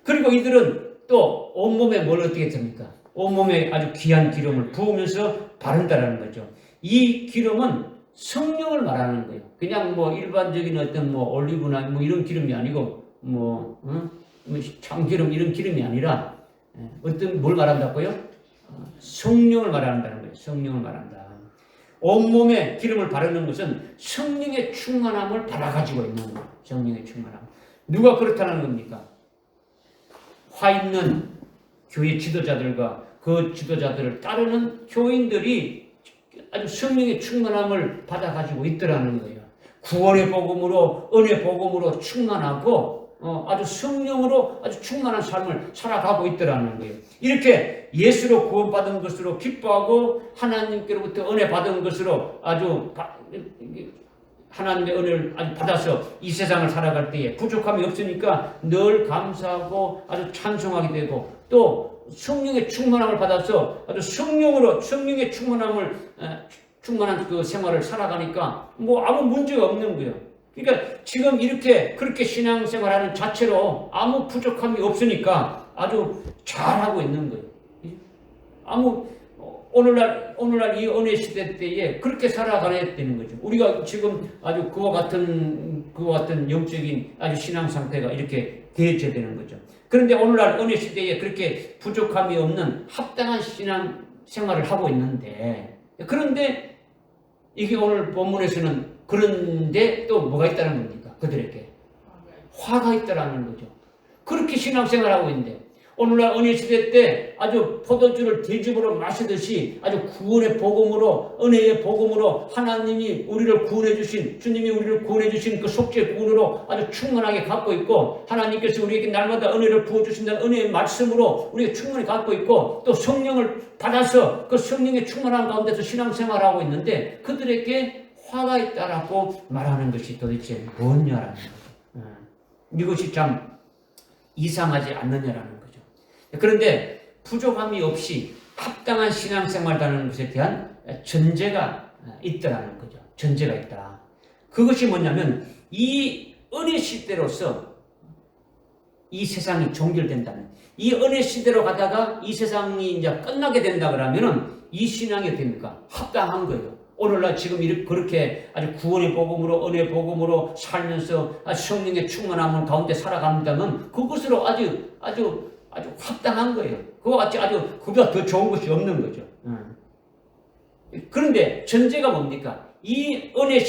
그리고 이들은 또 온몸에 뭘 어떻게 합니까? 온몸에 아주 귀한 기름을 부으면서 바른다라는 거죠. 이 기름은 성령을 말하는 거예요. 그냥 뭐 일반적인 어떤 뭐 올리브나 뭐 이런 기름이 아니고 뭐 참기름 이런 기름이 아니라 어떤 뭘 말한다고요? 성령을 말한다는 거예요. 성령을 말한다. 온몸에 기름을 바르는 것은 성령의 충만함을 받아가지고 있는 거예요. 성령의 충만함. 누가 그렇다는 겁니까? 화 있는 교회 지도자들과 그 지도자들을 따르는 교인들이 아주 성령의 충만함을 받아가지고 있더라는 거예요. 구원의 복음으로, 은혜 복음으로 충만하고 아주 성령으로 아주 충만한 삶을 살아가고 있더라는 거예요. 이렇게 예수로 구원받은 것으로 기뻐하고 하나님께로부터 은혜 받은 것으로 아주 하나님의 은혜를 아주 받아서 이 세상을 살아갈 때에 부족함이 없으니까 늘 감사하고 아주 찬송하게 되고 또 성령의 충만함을 받아서 아주 성령의 충만한 그 생활을 살아가니까 뭐 아무 문제가 없는 거예요. 그러니까 지금 그렇게 신앙생활하는 자체로 아무 부족함이 없으니까 아주 잘하고 있는 거예요. 오늘날 이 은혜 시대 때에 그렇게 살아가야 되는 거죠. 우리가 지금 아주 그와 같은 영적인 아주 신앙 상태가 이렇게 되어져야 되는 거죠. 그런데 오늘날 은혜 시대에 그렇게 부족함이 없는 합당한 신앙 생활을 하고 있는데, 그런데 이게 오늘 본문에서는 그런데 또 뭐가 있다는 겁니까? 그들에게 화가 있다라는 거죠. 그렇게 신앙생활하고 있는데 오늘날 은혜 시대 때 아주 포도주를 대접으로 마시듯이 아주 구원의 복음으로 은혜의 복음으로 하나님이 우리를 구원해 주신 주님이 우리를 구원해 주신 그 속죄 구원으로 아주 충만하게 갖고 있고 하나님께서 우리에게 날마다 은혜를 부어 주신다는 은혜의 말씀으로 우리가 충분히 갖고 있고 또 성령을 받아서 그 성령의 충만한 가운데서 신앙생활하고 있는데 그들에게 화가 있다라고 말하는 것이 도대체 뭐냐라는 거죠. 이것이 참 이상하지 않느냐라는 거죠. 그런데 부족함이 없이 합당한 신앙생활이라는 것에 대한 전제가 있다라는 거죠. 전제가 있다. 그것이 뭐냐면 이 은혜 시대로서 이 세상이 종결된다면 이 은혜 시대로 가다가 이 세상이 이제 끝나게 된다 그러면은 이 신앙이 됩니까? 합당한 거예요. 오늘날 지금 이렇게 그렇게 아주 구원의 복음으로 은혜 복음으로 살면서 아주 성령의 충만함을 가운데 살아간다면 그것으로 아주 합당한 거예요. 그보다 더 좋은 것이 없는 거죠. 그런데 전제가 뭡니까? 이 은혜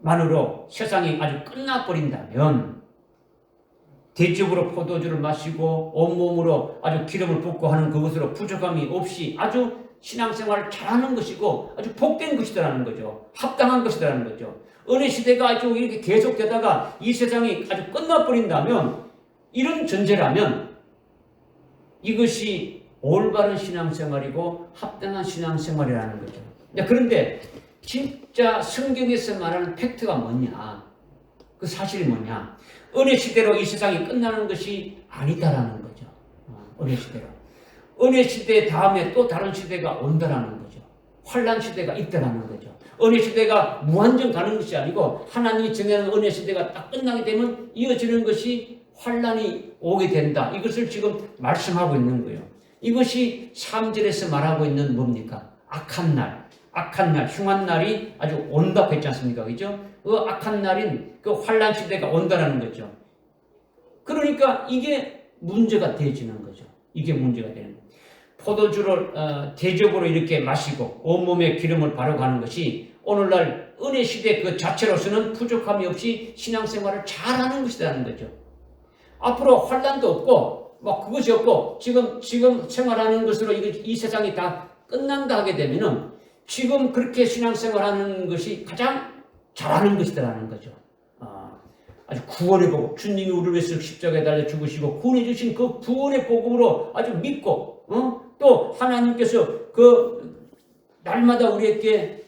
시대만으로 세상이 아주 끝나버린다면 대접으로 포도주를 마시고 온몸으로 아주 기름을 붓고 하는 그것으로 부족함이 없이 아주 신앙생활을 잘하는 것이고 아주 복된 것이라는 거죠. 합당한 것이라는 거죠. 은혜 시대가 아주 이렇게 계속되다가 이 세상이 아주 끝나버린다면 이런 전제라면 이것이 올바른 신앙생활이고 합당한 신앙생활이라는 거죠. 그런데 진짜 성경에서 말하는 팩트가 뭐냐? 그 사실이 뭐냐? 은혜 시대로 이 세상이 끝나는 것이 아니다라는 거죠. 은혜 시대로. 은혜 시대 다음에 또 다른 시대가 온다라는 거죠. 환란 시대가 있다라는 거죠. 은혜 시대가 무한정 가는 것이 아니고 하나님이 정하는 은혜 시대가 딱 끝나게 되면 이어지는 것이 환란이 오게 된다. 이것을 지금 말씀하고 있는 거예요. 이것이 3절에서 말하고 있는 뭡니까? 악한 날, 흉한 날이 아주 온다고 했지 않습니까? 그죠? 그 악한 날인 그 환란 시대가 온다라는 거죠. 그러니까 이게 문제가 되어지는 거죠. 이게 문제가 되는 거예요. 포도주를 대접으로 이렇게 마시고 온몸에 기름을 바르고 하는 것이 오늘날 은혜 시대 그 자체로서는 부족함이 없이 신앙생활을 잘하는 것이라는 거죠. 앞으로 환란도 없고 그것이 없고 지금 생활하는 것으로 이 세상이 다 끝난다 하게 되면은 지금 그렇게 신앙생활하는 것이 가장 잘하는 것이라는 거죠. 아주 구원의 복음, 주님이 우리를 위해서 십자가에 달려 죽으시고 구원해 주신 그 구원의 복음으로 아주 믿고 또 하나님께서 그 날마다 우리에게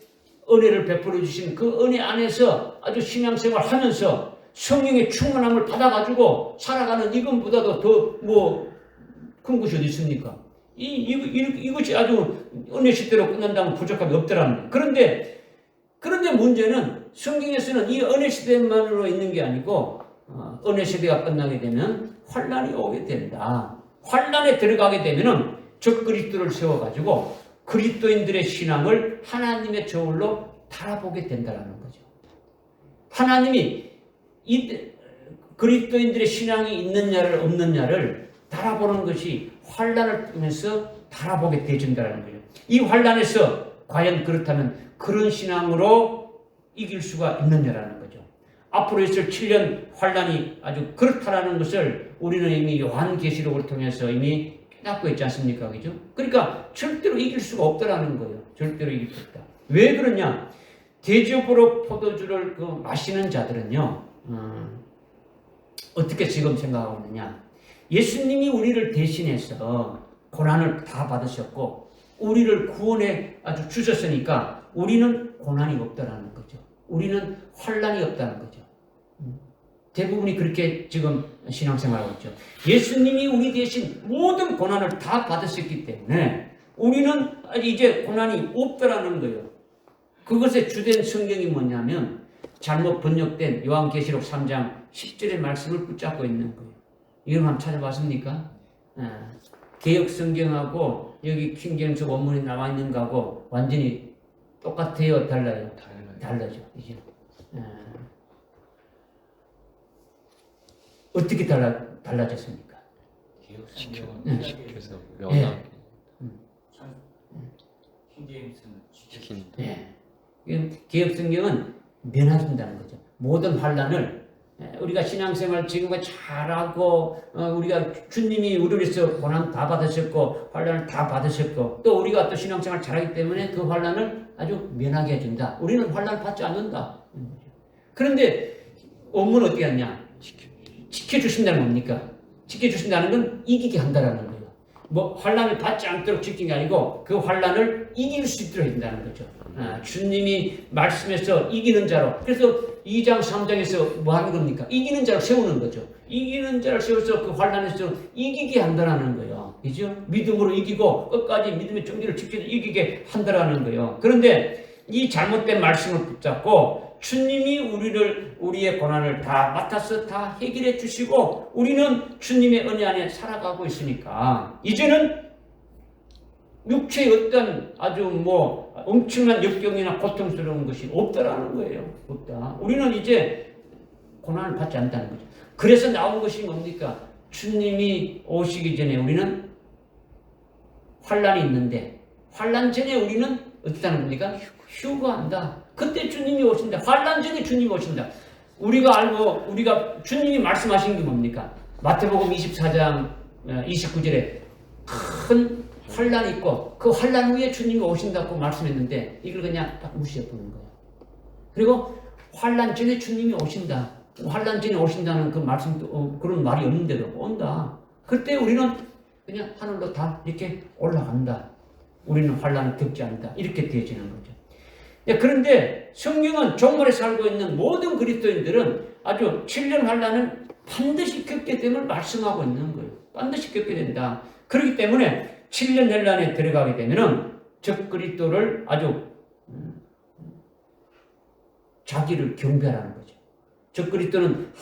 은혜를 베풀어 주신 그 은혜 안에서 아주 신앙생활 하면서 성령의 충만함을 받아가지고 살아가는 이것보다도 더 큰 것이 어디 있습니까? 이것이 아주 은혜 시대로 끝난다면 부족함이 없더라는 거예요. 그런데 문제는 성경에서는 이 은혜 시대만으로 있는 게 아니고 은혜 시대가 끝나게 되면 환란이 오게 된다. 환란에 들어가게 되면은 적그리스도를 세워가지고 그리스도인들의 신앙을 하나님의 저울로 달아보게 된다는 거죠. 하나님이 이 그리스도인들의 신앙이 있느냐를 없느냐를 달아보는 것이 환란을 통해서 달아보게 되어진다는 거예요. 이 환란에서 과연 그렇다면 그런 신앙으로 이길 수가 있느냐라는 거죠. 앞으로 있을 7년 환란이 아주 그렇다라는 것을 우리는 이미 요한계시록을 통해서 이미 깨닫고 있지 않습니까? 그죠? 그러니까 절대로 이길 수가 없다라는 거예요. 절대로 이길 수 없다. 왜 그러냐? 대접으로 포도주를 마시는 자들은요, 어떻게 지금 생각하고 있느냐? 예수님이 우리를 대신해서 고난을 다 받으셨고, 우리를 구원해 아주 주셨으니까 우리는 고난이 없다라는 거죠. 우리는 환란이 없다는 거죠. 대부분이 그렇게 지금 신앙생활하고 있죠. 예수님이 우리 대신 모든 고난을 다 받으셨기 때문에 우리는 이제 고난이 없다라는 거예요. 그것의 주된 성경이 뭐냐면 잘못 번역된 요한계시록 3장 10절의 말씀을 붙잡고 있는 거예요. 이걸 한번 찾아봤습니까? 개역 성경하고 여기 킹제임스 원문에 나와 있는 거하고 완전히 똑같아요? 달라요? 달라죠. 이제. 어떻게 달라졌습니까? 개역 성경은 계속해서 명확하게 킹제임스는 지킨다. 예. 개혁 성경은 면하신다는 거죠. 모든 환난을 우리가 신앙생활 지금까지 잘하고 우리가 주님이 우리를 위해서 고난 다 받으셨고 환난을 다 받으셨고 또 우리가 또 신앙생활 잘하기 때문에 그 환난을 아주 면하게 해준다. 우리는 환난을 받지 않는다. 그런데 원문은 어떻게 하냐? 지켜주신다는 뭡니까? 지켜주신다는 건 이기게 한다라는 거예요. 뭐 환난을 받지 않도록 지킨 게 아니고 그 환난을 이길 수 있도록 해준다는 거죠. 주님이 말씀에서 이기는 자로. 그래서 2장 3장에서 뭐 하는 겁니까? 이기는 자를 세우는 거죠. 이기는 자를 세워서 그 환난에서 이기게 한다라는 거예요. 그죠? 믿음으로 이기고 끝까지 믿음의 정리를 지켜서 이기게 한다라는 거예요. 그런데 이 잘못된 말씀을 붙잡고 주님이 우리의 고난을 다 맡아서 다 해결해 주시고 우리는 주님의 은혜 안에 살아가고 있으니까 이제는 육체의 어떤 아주 뭐 엄청난 역경이나 고통스러운 것이 없다라는 거예요. 없다. 우리는 이제 고난을 받지 않는다는 거죠. 그래서 나온 것이 뭡니까? 주님이 오시기 전에 우리는 환난이 있는데 환난 전에 우리는 어떻다는 겁니까? 휴거한다. 그때 주님이 오신다. 환난 전에 주님이 오신다. 우리가 주님이 말씀하신 게 뭡니까? 마태복음 24장 29절에 큰 환난이 있고 그 환난 후에 주님이 오신다고 말씀했는데 이걸 그냥 딱 무시해버리는 거예요. 그리고 환난 전에 주님이 오신다. 환난 전에 오신다는 그 말씀도 그런 말이 없는데도 온다. 그때 우리는 그냥 하늘로 다 이렇게 올라간다. 우리는 환난을 겪지 않는다. 이렇게 되어지는 거죠. 그런데 성경은 종말에 살고 있는 모든 그리스도인들은 아주 7년 환난은 반드시 겪게 됨을 말씀하고 있는 거예요. 반드시 겪게 된다. 그렇기 때문에 7년 환난에 들어가게 되면은 적 그리스도를 아주 자기를 경배하라는 거죠. 적 그리스도는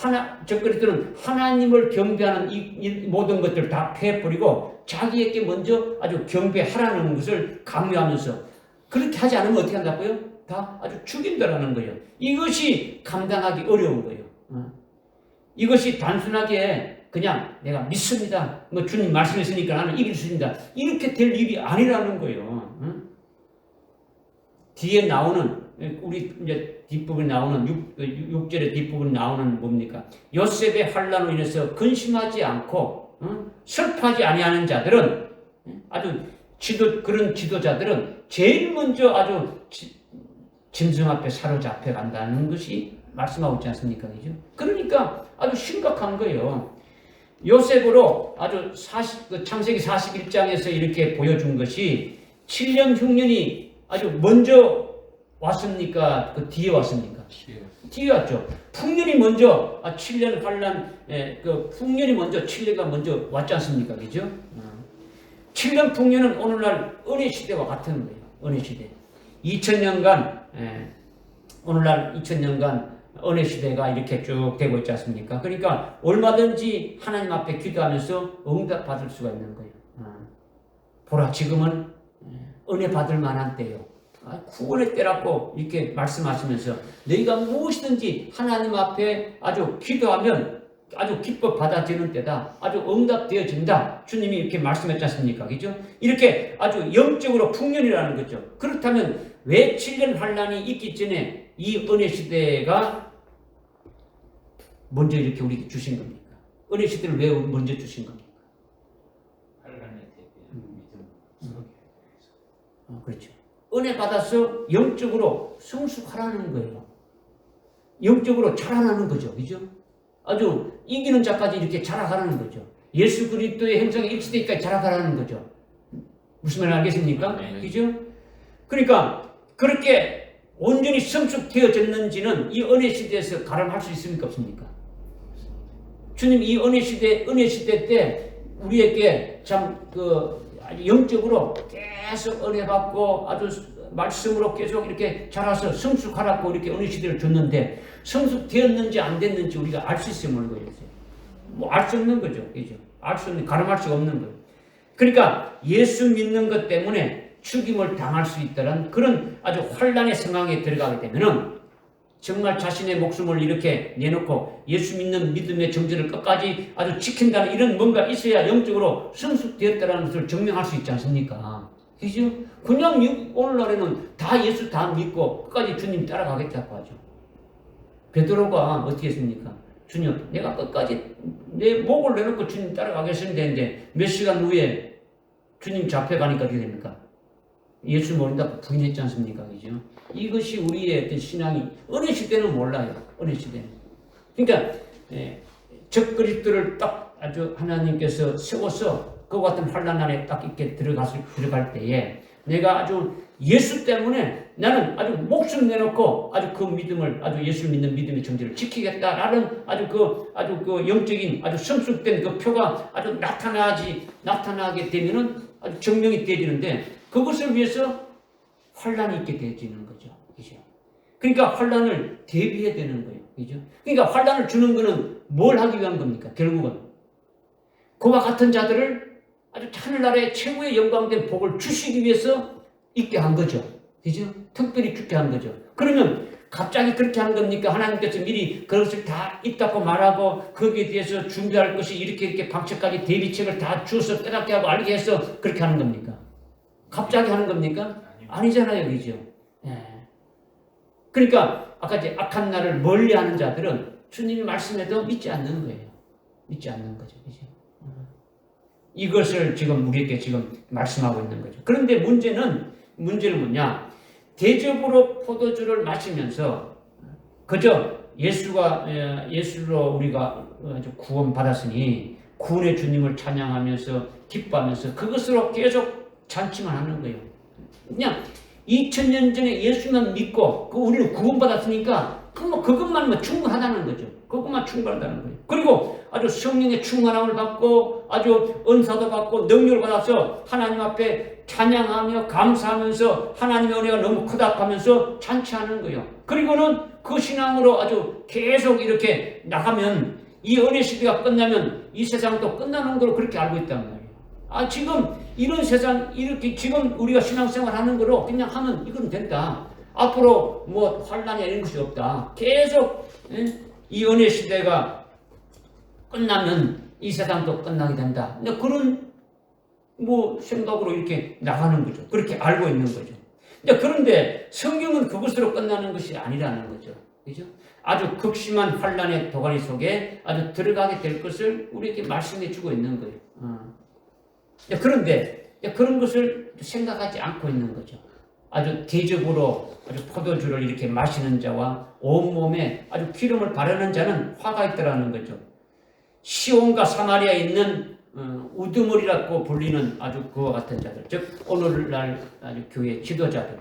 하나님을 경배하는 이 모든 것들을 다 패버리고 자기에게 먼저 아주 경배하라는 것을 강요하면서 그렇게 하지 않으면 어떻게 한다고요? 다 아주 죽인다라는 거예요. 이것이 감당하기 어려운 거예요. 이것이 단순하게 그냥 내가 믿습니다. 뭐 주님 말씀했으니까 나는 이길 수 있다. 이렇게 될 일이 아니라는 거예요. 뒤에 나오는 우리 이제 뒷부분에 나오는 6절의 뒷부분에 나오는 뭡니까? 요셉의 환난으로 인해서 근심하지 않고 슬퍼하지 아니하는 자들은 아주 그런 지도자들은 제일 먼저 아주 짐승 앞에 사로잡혀 간다는 것이 말씀하고 있지 않습니까? 그죠? 그러니까 아주 심각한 거예요. 요셉으로 아주 창세기 41장에서 이렇게 보여준 것이 7년 흉년이 아주 먼저 왔습니까? 그 뒤에 왔습니까? 뒤에 왔죠. 풍년이 먼저 7년 환난 그 풍년이 먼저 7년가 먼저 왔지 않습니까? 그죠? 7년 풍년은 오늘날 은혜 시대와 같은 거예요. 은혜 시대. 2000년간 오늘날 2000년간 은혜 시대가 이렇게 쭉 되고 있지 않습니까? 그러니까 얼마든지 하나님 앞에 기도하면서 응답 받을 수가 있는 거예요. 보라, 지금은 은혜 받을 만한 때요. 구원의 때라고 이렇게 말씀하시면서 너희가 무엇이든지 하나님 앞에 아주 기도하면 아주 기뻐 받아지는 때다. 아주 응답되어진다. 주님이 이렇게 말씀했지 않습니까? 그죠? 이렇게 아주 영적으로 풍년이라는 거죠. 그렇다면 왜 7년 환난이 있기 전에 이 은혜 시대가 먼저 이렇게 우리에게 주신 겁니까? 은혜 시대를 왜 먼저 주신 겁니까? 환난에 대비한 믿음. 그렇죠. 은혜 받아서 영적으로 성숙하라는 거예요. 영적으로 자라나는 거죠. 그죠? 아주 이기는 자까지 이렇게 자라가라는 거죠. 예수 그리스도의 형상에 일치되기까지 자라가라는 거죠. 무슨 말인지 알겠습니까? 네. 그죠? 그러니까 그렇게 온전히 성숙되어졌는지는 이 은혜 시대에서 가늠할 수 있습니까? 없습니까? 주님 이 은혜 시대 때 우리에게 참 영적으로 계속 은혜 받고 아주 말씀으로 계속 이렇게 자라서 성숙하라고 이렇게 은혜 시대를 줬는데 성숙되었는지 안 됐는지 우리가 알 수 있어요, 모르겠어요. 뭐 알 수 없는 거죠, 그죠? 알 수 없는, 가늠할 수가 없는 거예요. 그러니까 예수 믿는 것 때문에 죽임을 당할 수 있다는 그런 아주 환난의 상황에 들어가게 되면은 정말 자신의 목숨을 이렇게 내놓고 예수 믿는 믿음의 정죄를 끝까지 아주 지킨다는 이런 뭔가 있어야 영적으로 성숙되었다는 것을 증명할 수 있지 않습니까? 그죠? 그냥 오늘날에는 다 예수 다 믿고 끝까지 주님 따라가겠다고 하죠. 베드로가 어떻게 했습니까? 주님, 내가 끝까지 내 목을 내놓고 주님 따라가겠으면 되는데 몇 시간 후에 주님 잡혀가니까 어떻게 됩니까? 예수 모른다고 부인했지 않습니까? 그죠? 이것이 우리의 어떤 신앙이 어느 시대는 몰라요. 어느 시대는. 그러니까 적그리스도를 딱 아주 하나님께서 세워서 그와 같은 환난 안에 딱 이렇게 들어갈 때에 내가 아주 예수 때문에 나는 아주 목숨 내놓고 아주 그 믿음을 아주 예수를 믿는 믿음의 정체를 지키겠다라는 아주 그 영적인 아주 성숙된 그 표가 아주 나타나게 되면은 아주 증명이 되지는데 그것을 위해서 환난이 있게 되어지는 거죠. 그죠? 그러니까 환난을 대비해야 되는 거예요. 그죠? 그러니까 환난을 주는 거는 뭘 하기 위한 겁니까? 결국은 그와 같은 자들을 아주 하늘나라의 최고의 영광된 복을 주시기 위해서 있게 한 거죠. 그죠? 특별히 죽게 한 거죠. 그러면 갑자기 그렇게 한 겁니까? 하나님께서 미리 그것을 다 있다고 말하고 거기에 대해서 준비할 것이 이렇게 방책까지 대비책을 다 주어서 깨닫게 하고 알게 해서 그렇게 하는 겁니까? 갑자기 하는 겁니까? 아니잖아요. 그죠? 예. 그러니까 아까 이제 악한 날을 멀리하는 자들은 주님이 말씀해도 믿지 않는 거예요. 믿지 않는 거죠. 그죠? 이것을 지금 우리에게 지금 말씀하고 있는 거죠. 그런데 문제는 뭐냐? 대접으로 포도주를 마시면서 그저 예수로 우리가 구원 받았으니 구원의 주님을 찬양하면서 기뻐하면서 그것으로 계속 잔치만 하는 거예요. 그냥 2000년 전에 예수만 믿고 우리는 구원받았으니까 그것만 충분하다는 거죠. 그것만 충분하다는 거예요. 그리고 아주 성령의 충만함을 받고 아주 은사도 받고 능력을 받아서 하나님 앞에 찬양하며 감사하면서 하나님의 은혜가 너무 크다 하면서 잔치하는 거예요. 그리고는 그 신앙으로 아주 계속 이렇게 나가면 이 은혜 시대가 끝나면 이 세상도 끝나는 걸로 그렇게 알고 있단 말이에요. 지금 이런 세상 이렇게 지금 우리가 신앙생활 하는 거로 그냥 하면 이건 된다. 앞으로 뭐 환난이 이런 것이 없다. 계속 이 은혜 시대가 끝나면 이 세상도 끝나게 된다. 그런 생각으로 이렇게 나가는 거죠. 그렇게 알고 있는 거죠. 그런데 성경은 그것으로 끝나는 것이 아니라는 거죠. 그죠? 아주 극심한 환난의 도가니 속에 아주 들어가게 될 것을 우리에게 말씀해 주고 있는 거예요. 그런데 그런 것을 생각하지 않고 있는 거죠. 아주 대접으로 아주 포도주를 이렇게 마시는 자와 온몸에 아주 기름을 바르는 자는 화가 있더라는 거죠. 시온과 사마리아에 있는 우두머리라고 불리는 아주 그와 같은 자들, 즉 오늘날 아주 교회 지도자들,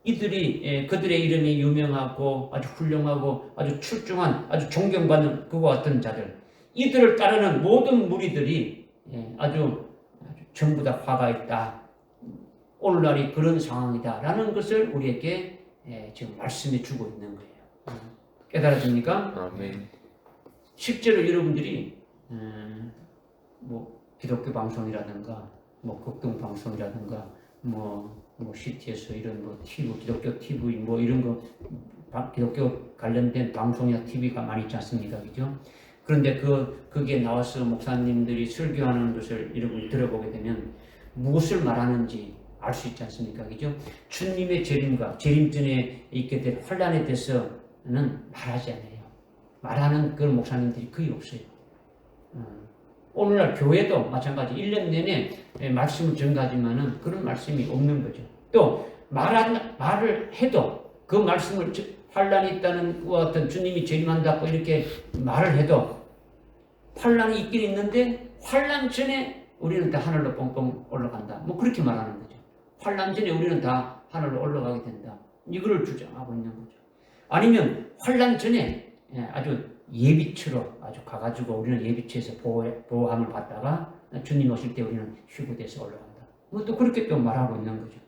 이들이 그들의 이름이 유명하고 아주 훌륭하고 아주 출중한 아주 존경받는 그와 같은 자들, 이들을 따르는 모든 무리들이 아주 전부 다 화가 있다. 오늘날이 그런 상황이다라는 것을 우리에게 지금 말씀해 주고 있는 거예요. 깨달아집니까? 아멘. 실제로 여러분들이 기독교 방송이라든가 극동 방송이라든가 CT에서 이런 TV, 기독교 TV 이런 거 기독교 관련된 방송이나 TV가 많이 있지 않습니까? 그죠? 그런데 거기에 나와서 목사님들이 설교하는 것을 여러분이 들어보게 되면 무엇을 말하는지 알 수 있지 않습니까? 그죠? 주님의 재림 전에 있게 될 환난에 대해서는 말하지 않아요. 말하는 그런 목사님들이 거의 없어요. 오늘날 교회도 마찬가지 1년 내내 말씀을 전가하지만은 그런 말씀이 없는 거죠. 또 말을 해도 그 말씀을 환난이 있다는 것과 같은 주님이 재림한다고 이렇게 말을 해도 환난이 있긴 있는데 환난 전에 우리는 다 하늘로 뻥뻥 올라간다. 그렇게 말하는 거죠. 환난 전에 우리는 다 하늘로 올라가게 된다. 이거를 주장하고 있는 거죠. 아니면 환난 전에 아주 예비처로 아주 가가지고 우리는 예비처에서 보호함을 받다가 주님 오실 때 우리는 휴구돼서 올라간다. 또 그렇게 또 말하고 있는 거죠.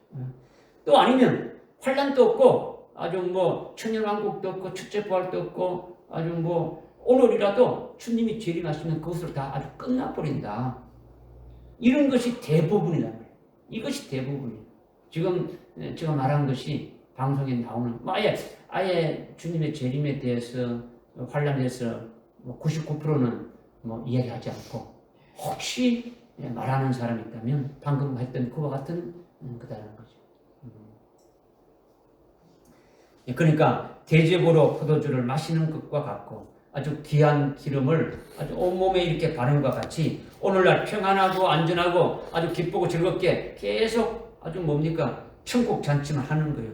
또 아니면 환난도 없고 아주 천연왕국도 없고 첫째 부활도 없고 아주 오늘이라도 주님이 재림하시면 그것을 다 아주 끝나버린다. 이런 것이 대부분이란 말이에요. 이것이 대부분이에요. 지금 제가 말한 것이 방송에 나오는 아예 주님의 재림에 대해서 환난에 대해서 99%는 이야기하지 않고 혹시 말하는 사람이 있다면 방금 했던 그와 같은 그다라는 거죠. 그러니까 대접으로 포도주를 마시는 것과 같고 아주 귀한 기름을 아주 온몸에 이렇게 바른 것과 같이 오늘날 평안하고 안전하고 아주 기쁘고 즐겁게 계속 아주 뭡니까? 천국 잔치만 하는 거예요.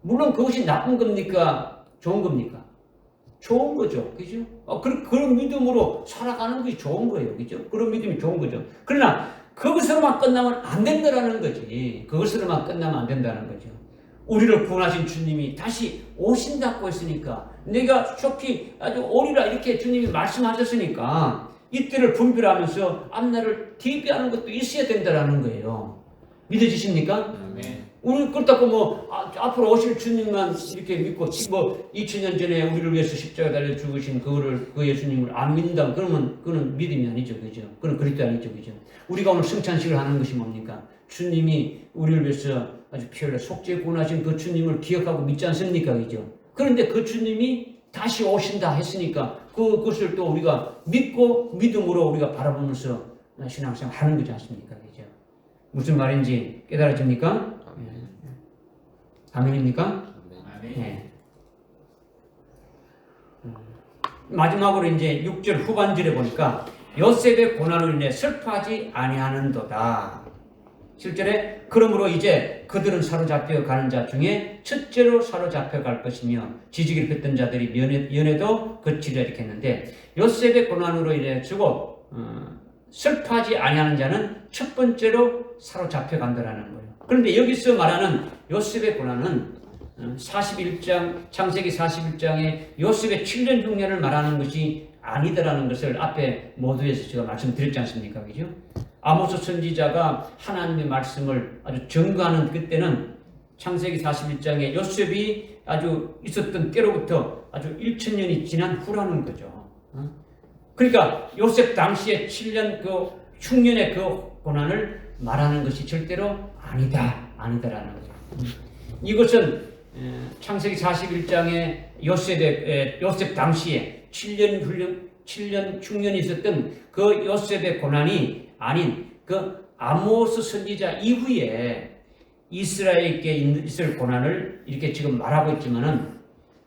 물론 그것이 나쁜 겁니까? 좋은 겁니까? 좋은 거죠. 그죠? 그런 믿음으로 살아가는 것이 좋은 거예요. 그죠? 그런 믿음이 좋은 거죠. 그러나 그것으로만 끝나면 안 된다는 거지. 그것으로만 끝나면 안 된다는 거죠. 우리를 구원하신 주님이 다시 오신다고 했으니까 내가 속히 아주 오리라 이렇게 주님이 말씀하셨으니까 이때를 분별하면서 앞날을 대비하는 것도 있어야 된다는 거예요. 믿어지십니까? 네. 우리 그렇다고 앞으로 오실 주님만 이렇게 믿고 2000년 전에 우리를 위해서 십자가 달려 죽으신 그 예수님을 안 믿는다 그러면 그는 믿음이 아니죠. 그죠? 그는 그리스도 아니죠. 그죠? 우리가 오늘 성찬식을 하는 것이 뭡니까? 주님이 우리를 위해서 아주 피 흘려 속죄 구원하신 그 주님을 기억하고 믿지 않습니까? 그죠? 그런데 그 주님이 다시 오신다 했으니까 그것을 또 우리가 믿고 믿음으로 우리가 바라보면서 신앙생활 하는 거지 않습니까? 그죠? 무슨 말인지 깨달아집니까? 아멘입니까? 네. 마지막으로 이제 6절 후반절에 보니까 요셉의 고난으로 인해 슬퍼하지 아니하는도다. 7절에 그러므로 이제 그들은 사로잡혀 가는 자 중에 첫째로 사로잡혀 갈 것이며 지지기를 폈던 자들이 연애도 그치리라 이렇게 했는데 요셉의 고난으로 인해 죽어 슬퍼하지 아니하는 자는 첫 번째로 사로잡혀 간다라는 거예요. 그런데 여기서 말하는 요셉의 고난은 41장 창세기 41장에 요셉의 7년 6년을 말하는 것이 아니다라는 것을 앞에 모두에서 제가 말씀드렸지 않습니까? 그죠? 아모스 선지자가 하나님의 말씀을 아주 증거하는 그때는 창세기 41장에 요셉이 아주 있었던 때로부터 아주 1000년이 지난 후라는 거죠. 그러니까 요셉 당시에 7년 그 흉년의 그 고난을 말하는 것이 절대로 아니다라는 거죠. 이것은 창세기 41장에 요셉 당시에 7년 흉년이 있었던 그 요셉의 고난이 아닌 그 아모스 선지자 이후에 이스라엘에게 있을 고난을 이렇게 지금 말하고 있지만은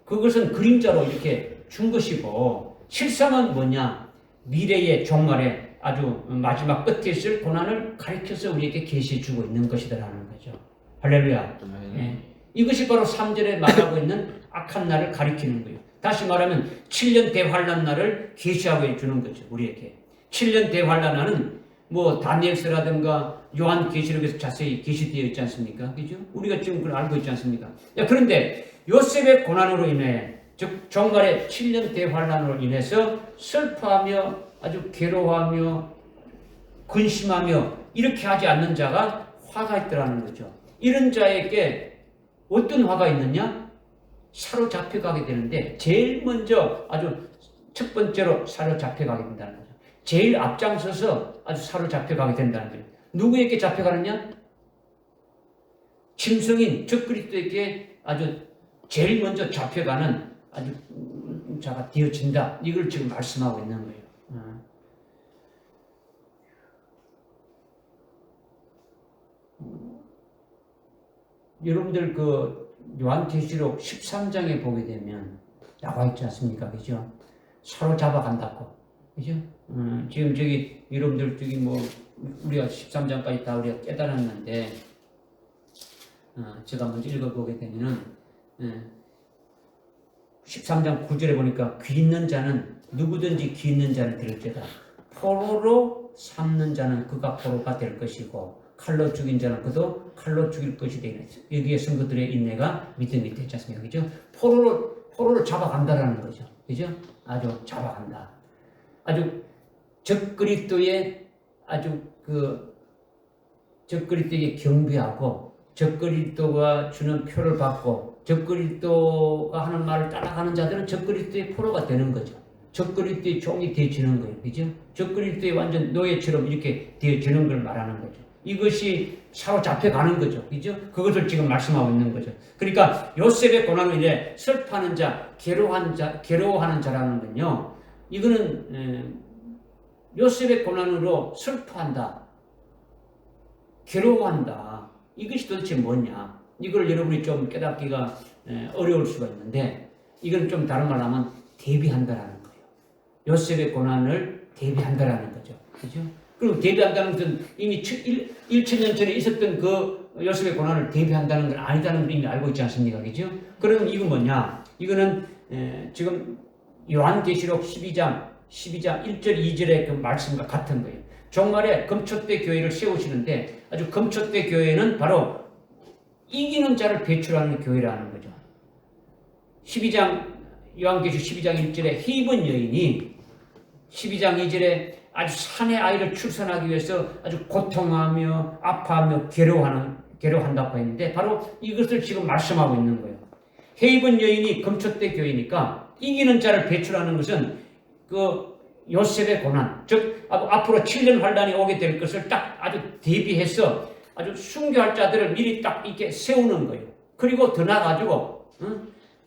그것은 그림자로 이렇게 준 것이고 실상은 뭐냐? 미래의 종말에 아주 마지막 끝에 있을 고난을 가리켜서 우리에게 계시해 주고 있는 것이다라는 거죠. 할렐루야. 예. 이것이 바로 3절에 말하고 있는 악한 날을 가리키는 거예요. 다시 말하면 7년 대환란 날을 계시하고 주는 거죠. 우리에게. 7년 대환란 날은 다니엘서라든가 요한계시록에서 자세히 계시되어 있지 않습니까? 그죠? 우리가 지금 그걸 알고 있지 않습니까? 그런데 요셉의 고난으로 인해 즉 종말의 7년 대환란으로 인해서 슬퍼하며 아주 괴로워하며 근심하며 이렇게 하지 않는 자가 화가 있더라는 거죠. 이런 자에게 어떤 화가 있느냐? 사로잡혀가게 되는데 제일 먼저 아주 첫 번째로 사로잡혀가게 된다는 거죠. 제일 앞장서서 아주 사로잡혀가게 된다는 거예요. 누구에게 잡혀가느냐? 짐승인 적그리스도에게 아주 제일 먼저 잡혀가는 아주 자가 되어진다. 이걸 지금 말씀하고 있는 거예요. 여러분들 그 요한계시록 13장에 보게 되면 나와 있지 않습니까? 그죠? 사로잡아 간다고. 그죠? 지금 여러분들 우리가 13장까지 다 우리가 깨달았는데, 제가 먼저 읽어보게 되면은, 13장 9절에 보니까 귀 있는 자는 누구든지 귀 있는 자는 들을지어다. 포로로 삼는 자는 그가 포로가 될 것이고 칼로 죽인 자는 그도 칼로 죽일 것이 되겠다. 여기에 성도들의 인내가 믿음이 되지 않습니까? 그죠? 포로를 잡아간다라는 거죠. 그죠? 아주 잡아간다. 아주 적그리스도의 적그리스도에게 경배하고 적그리스도가 주는 표를 받고 적그리스도가 하는 말을 따라가는 자들은 적그리스도의 포로가 되는 거죠. 적그리스도의 종이 되어지는 거예요. 그죠? 적그리스도의 완전 노예처럼 이렇게 되어지는 걸 말하는 거죠. 이것이 사로잡혀가는 거죠. 그죠? 그것을 지금 말씀하고 있는 거죠. 그러니까 요셉의 고난으로 인해 슬퍼하는 자, 괴로워하는 자라는 건요. 이거는 요셉의 고난으로 슬퍼한다, 괴로워한다. 이것이 도대체 뭐냐? 이걸 여러분이 좀 깨닫기가 어려울 수가 있는데, 이건 좀 다른 말로 하면 대비한다라는 거예요. 요셉의 고난을 대비한다라는 거죠. 그죠? 그리고 대비한다는 것은 이미 1,000년 전에 있었던 그 요셉의 고난을 대비한다는 건 아니다는 걸 이미 알고 있지 않습니까? 그죠? 그러면 이건 뭐냐? 이거는 지금 요한계시록 12장 1절 2절의 그 말씀과 같은 거예요. 종말에 금초대 교회를 세우시는데, 아주 금초대 교회는 바로 이기는 자를 배출하는 교회라는 거죠. 요한계시록 12장 1절에 히브리 여인이 12장 2절에 아주 사내 아이를 출산하기 위해서 아주 고통하며 아파하며 괴로워한다고 했는데, 바로 이것을 지금 말씀하고 있는 거예요. 헤이븐 여인이 금초대 교회니까 이기는 자를 배출하는 것은 그 요셉의 고난, 즉 앞으로 7년 환란이 오게 될 것을 딱 아주 대비해서 아주 순교할 자들을 미리 딱 이렇게 세우는 거예요. 그리고 더 나아가지고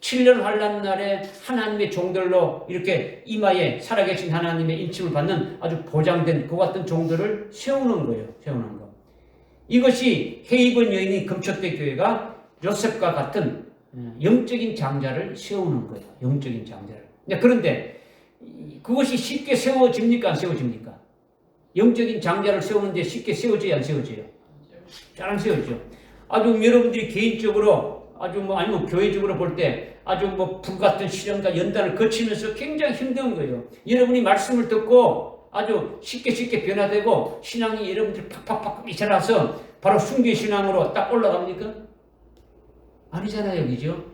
7년 환란 날에 하나님의 종들로 이렇게 이마에 살아계신 하나님의 인침을 받는 아주 보장된 그 같은 종들을 세우는 거예요. 세우는 거. 이것이 헤이븐 여인이 금초대 교회가 요셉과 같은 영적인 장자를 세우는 거예요. 영적인 장자를. 그런데 그것이 쉽게 세워집니까? 안 세워집니까? 영적인 장자를 세우는데 쉽게 세워져야 안 세워져요? 잘 안 세워지죠. 아주 여러분들이 개인적으로 아니면 교회적으로 볼 때 아주 불같은 시련과 연단을 거치면서 굉장히 힘든 거예요. 여러분이 말씀을 듣고 아주 쉽게 변화되고 신앙이 여러분들 팍팍팍 자라서 바로 순교 신앙으로 딱 올라갑니까? 아니잖아요, 그죠?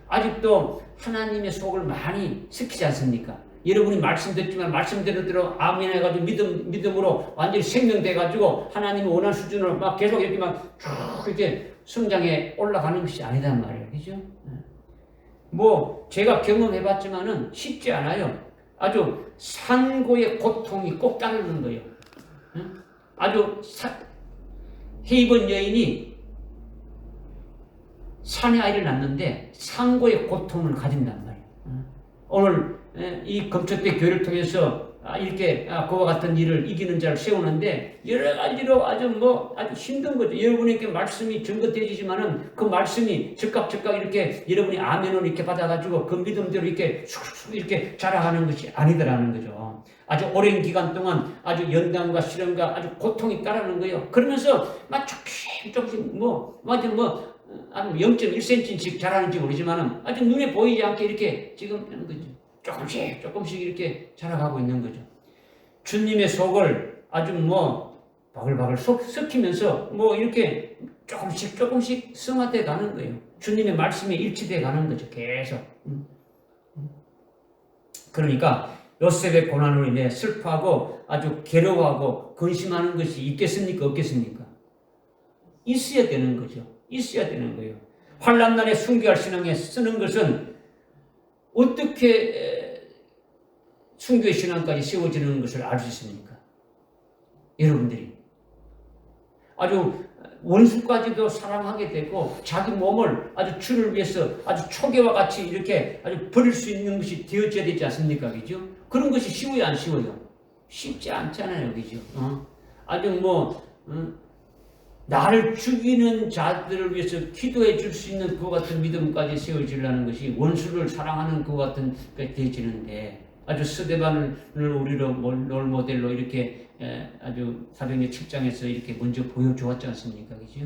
아직도 하나님의 속을 많이 섞이지 않습니까? 여러분이 말씀 듣지만 말씀대로 아멘 해가지고 믿음으로 완전히 생명돼가지고 하나님의 원하는 수준으로 막 계속 이렇게 막 쭉 이렇게 성장해 올라가는 것이 아니단 말이에요. 그죠? 제가 경험해봤지만은 쉽지 않아요. 아주 산고의 고통이 꼭 따르는 거예요. 아주 헤이븐 여인이 산의 아이를 낳는데 산고의 고통을 가진단 말이에요. 오늘 이 금초대 교회를 통해서 이렇게 그와 같은 일을 이기는 자를 세우는데 여러 가지로 아주 힘든 거죠. 여러분에게 말씀이 증거되지만은 그 말씀이 즉각 이렇게 여러분이 아멘을 이렇게 받아가지고 그 믿음대로 이렇게 쑥쑥 이렇게 자라가는 것이 아니더라는 거죠. 아주 오랜 기간 동안 아주 연단과 시련과 아주 고통이 따르는 거예요. 그러면서 막 조금씩 0.1cm씩 자라는지 모르지만은 아주 눈에 보이지 않게 이렇게 지금 하는 거죠. 조금씩 이렇게 자라가고 있는 거죠. 주님의 속을 아주 바글바글 섞이면서 이렇게 조금씩 승화돼 가는 거예요. 주님의 말씀에 일치돼 가는 거죠. 계속. 그러니까 요셉의 고난으로 인해 슬퍼하고 아주 괴로워하고 근심하는 것이 있겠습니까? 없겠습니까? 있어야 되는 거죠. 있어야 되는 거예요. 환난 날에 순교할 신앙에 쓰는 것은 어떻게 순교의 신앙까지 세워지는 것을 알 수 있습니까? 여러분들이 아주 원수까지도 사랑하게 되고 자기 몸을 아주 주를 위해서 아주 초계와 같이 이렇게 아주 버릴 수 있는 것이 되어져야 되지 않습니까? 그죠? 그런 것이 쉬워요, 안 쉬워요? 쉽지 않잖아요, 그죠? 아주 나를 죽이는 자들을 위해서 기도해 줄 수 있는 그와 같은 믿음까지 세워지려는 것이 원수를 사랑하는 그와 같은 게 되어지는데, 아주 스데반을 우리로 롤모델로 이렇게 아주 사도행전 7장에서 이렇게 먼저 보여주었지 않습니까? 그죠?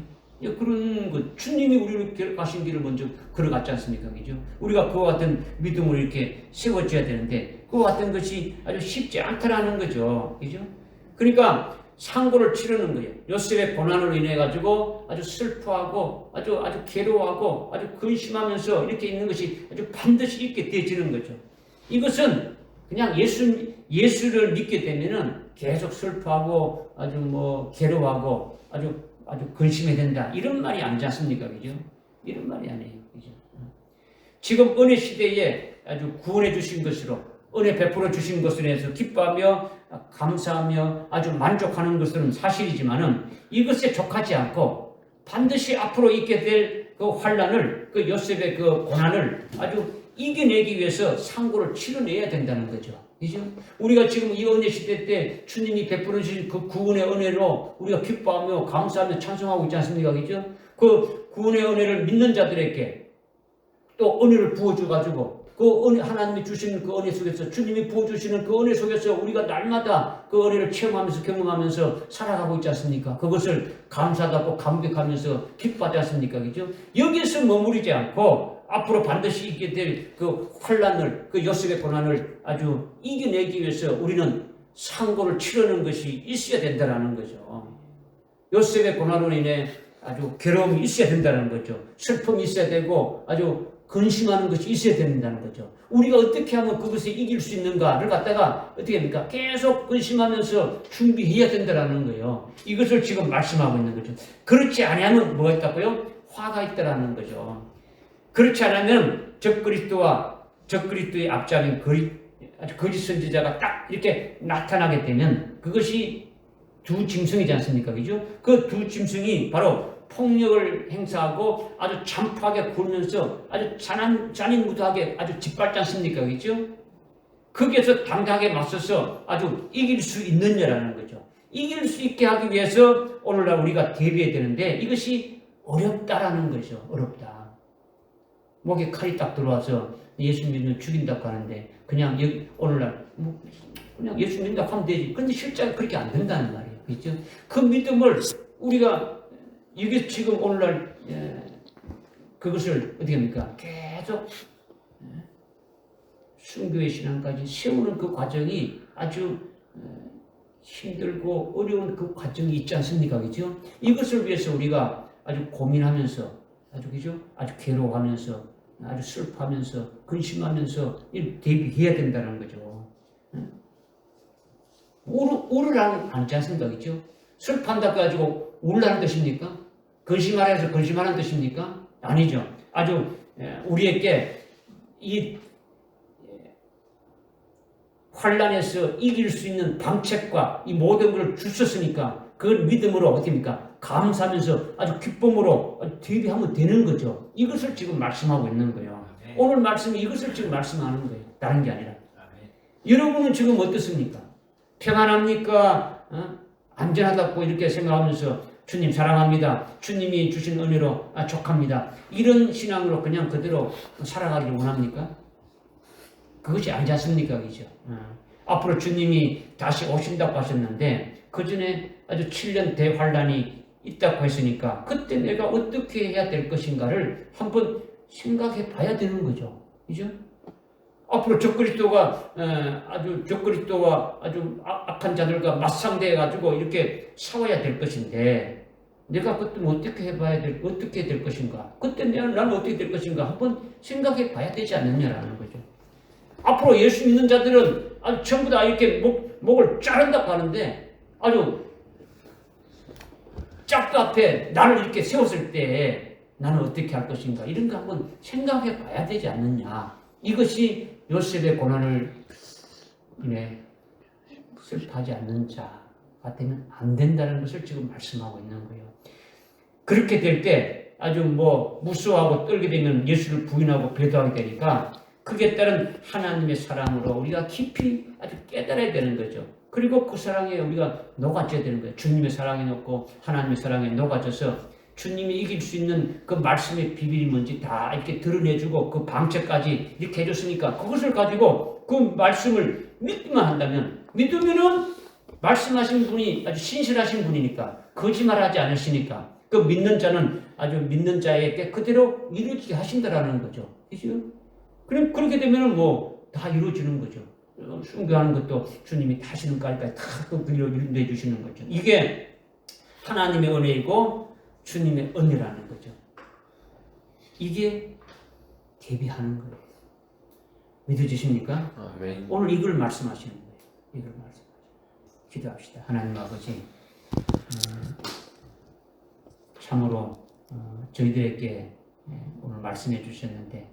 그런 것, 주님이 우리를 가신 길을 먼저 걸어갔지 않습니까? 그죠? 우리가 그와 같은 믿음으로 이렇게 세워져야 되는데, 그와 같은 것이 아주 쉽지 않다라는 거죠. 그죠? 그러니까 상고를 치르는 거예요. 요셉의 고난으로 인해 가지고 아주 슬퍼하고 아주 괴로워하고 아주 근심하면서 이렇게 있는 것이 아주 반드시 있게 되어지는 거죠. 이것은 그냥 예수를 믿게 되면은 계속 슬퍼하고 아주 괴로워하고 아주 근심해야 된다. 이런 말이 아니지 않습니까? 그죠? 이런 말이 아니에요. 그죠? 지금 은혜 시대에 아주 구원해 주신 것으로, 은혜 베풀어 주신 것으로 해서 기뻐하며 감사하며 아주 만족하는 것은 사실이지만은 이것에 족하지 않고 반드시 앞으로 있게 될 그 환란을, 그 요셉의 그 고난을 아주 이겨내기 위해서 상고를 치러내야 된다는 거죠. 그죠? 우리가 지금 이 은혜 시대 때 주님이 베풀어 주신 그 구원의 은혜로 우리가 기뻐하며 감사하며 찬송하고 있지 않습니까? 그죠? 그 구원의 은혜를 믿는 자들에게 또 은혜를 부어줘가지고 그 은혜, 하나님이 주시는 그 은혜 속에서 주님이 부어주시는 그 은혜 속에서 우리가 날마다 그 은혜를 체험하면서 경험하면서 살아가고 있지 않습니까? 그것을 감사하고 감격하면서 기뻐하지 않습니까? 그죠? 여기에서 머무르지 않고 앞으로 반드시 있게 될 그 환란을, 그 요셉의 고난을 아주 이겨내기 위해서 우리는 상고를 치르는 것이 있어야 된다는 거죠. 요셉의 고난으로 인해 아주 괴로움이 있어야 된다는 거죠. 슬픔이 있어야 되고 아주 근심하는 것이 있어야 된다는 거죠. 우리가 어떻게 하면 그것을 이길 수 있는가를 갖다가 어떻게 합니까? 계속 근심하면서 준비해야 된다는 거예요. 이것을 지금 말씀하고 있는 거죠. 그렇지 않으면 뭐가 있다고요? 화가 있다라는 거죠. 그렇지 않으면 적그리스도의 앞잡인 아주 거짓 선지자가 딱 이렇게 나타나게 되면 그것이 두 짐승이지 않습니까? 그죠? 그 두 짐승이 바로 폭력을 행사하고 아주 잔혹하게 굴면서 아주 잔인무도하게 아주 짓밟지 않습니까? 그죠? 거기에서 당당하게 맞서서 아주 이길 수 있느냐라는 거죠. 이길 수 있게 하기 위해서 오늘날 우리가 대비해야 되는데 이것이 어렵다라는 거죠. 어렵다. 목에 칼이 딱 들어와서 예수 믿으면 죽인다고 하는데 그냥 오늘날 그냥 예수 믿는다고 하면 되지. 근데 실제로 그렇게 안 된다는 말이에요. 그렇죠? 그 믿음을 우리가 이게 지금 오늘날 그것을 어떻게 합니까? 계속 순교의 신앙까지 세우는 그 과정이 아주 힘들고 어려운 그 과정이 있지 않습니까? 그죠? 이것을 위해서 우리가 아주 고민하면서 아주 그죠? 아주 괴로워하면서 아주 슬퍼하면서 근심하면서 대비해야 된다는 거죠. 우르라는 않지 않습니까? 그죠? 슬퍼한다고 가지고 우르라는 뜻입니까? 근심하라 해서 근심하는 뜻입니까? 아니죠. 아주 우리에게 이 환란에서 이길 수 있는 방책과 이 모든 걸 주셨으니까 그 믿음으로 어떻게 합니까? 감사하면서 아주 기쁨으로 대비하면 되는 거죠. 이것을 지금 말씀하고 있는 거예요. 오늘 말씀이 이것을 지금 말씀하는 거예요. 다른 게 아니라. 여러분은 지금 어떻습니까? 평안합니까? 안전하다고 이렇게 생각하면서 주님 사랑합니다. 주님이 주신 은혜로 족합니다. 이런 신앙으로 그냥 그대로 살아가기를 원합니까? 그것이 아니지 않습니까? 그죠? 앞으로 주님이 다시 오신다고 하셨는데 그 전에 아주 7년 대환란이 있다고 했으니까 그때 내가 어떻게 해야 될 것인가를 한번 생각해 봐야 되는 거죠. 그죠? 앞으로 적그리스도와 아주 악한 자들과 맞상대해 가지고 이렇게 싸워야 될 것인데 내가 그때 어떻게 어떻게 될 것인가? 그때 나는 어떻게 될 것인가? 한번 생각해 봐야 되지 않느냐라는 거죠. 앞으로 예수 믿는 자들은 아주 전부 다 이렇게 목을 자른다고 하는데 아주 짝도 앞에 나를 이렇게 세웠을 때 나는 어떻게 할 것인가? 이런 거 한번 생각해 봐야 되지 않느냐. 이것이 요셉의 고난을 인해 슬퍼하지 않는 자가 되면 안 된다는 것을 지금 말씀하고 있는 거예요. 그렇게 될 때 아주 무서워하고 떨게 되면 예수를 부인하고 배도하게 되니까 그에 따른 하나님의 사랑으로 우리가 깊이 아주 깨달아야 되는 거죠. 그리고 그 사랑에 우리가 녹아져야 되는 거예요. 주님의 사랑에 녹고 하나님의 사랑에 녹아져서 주님이 이길 수 있는 그 말씀의 비밀이 뭔지 다 이렇게 드러내주고 그 방책까지 이렇게 해줬으니까 그것을 가지고 그 말씀을 믿기만 한다면 믿으면은 말씀하신 분이 아주 신실하신 분이니까 거짓말하지 않으시니까 그 믿는 자는 아주 믿는 자에게 그대로 이루어지게 하신다라는 거죠. 그죠? 그럼 그렇게 되면은 다 이루어지는 거죠. 순교하는 것도 주님이 타시는 까지까지 다 이루어내 주시는 거죠. 이게 하나님의 은혜이고 주님의 은혜라는 거죠. 이게 대비하는 거예요. 믿어지십니까? 아멘. 오늘 이걸 말씀하시는 거예요. 이걸 말씀하시는 거예요. 기도합시다. 하나님 아버지, 참으로 저희들에게 오늘 말씀해 주셨는데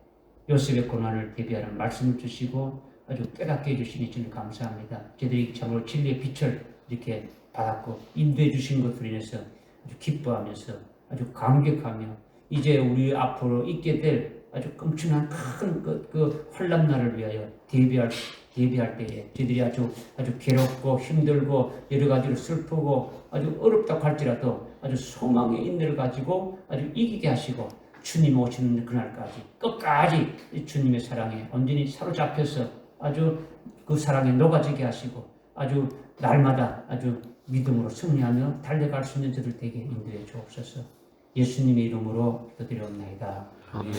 요셉의 고난을 대비하는 말씀을 주시고 아주 깨닫게 해주시니 저는 감사합니다. 저희들이 참으로 진리의 빛을 이렇게 받았고 인도해 주신 것으로 인해서 아주 기뻐하면서 아주 감격하며 이제 우리 앞으로 있게 될 아주 끔찍한 큰 그 환난 날을 위하여 대비할 대비할 때에 저희들이 아주 괴롭고 힘들고 여러 가지로 슬프고 아주 어렵다고 할지라도 아주 소망의 인내를 가지고 아주 이기게 하시고 주님 오시는 그날까지 끝까지 주님의 사랑에 온전히 사로잡혀서 아주 그 사랑에 녹아지게 하시고 아주 날마다 아주 믿음으로 승리하며 달려갈 수 있는 저들 되게 인도해 주옵소서. 예수님의 이름으로 기도드리옵나이다. 아멘.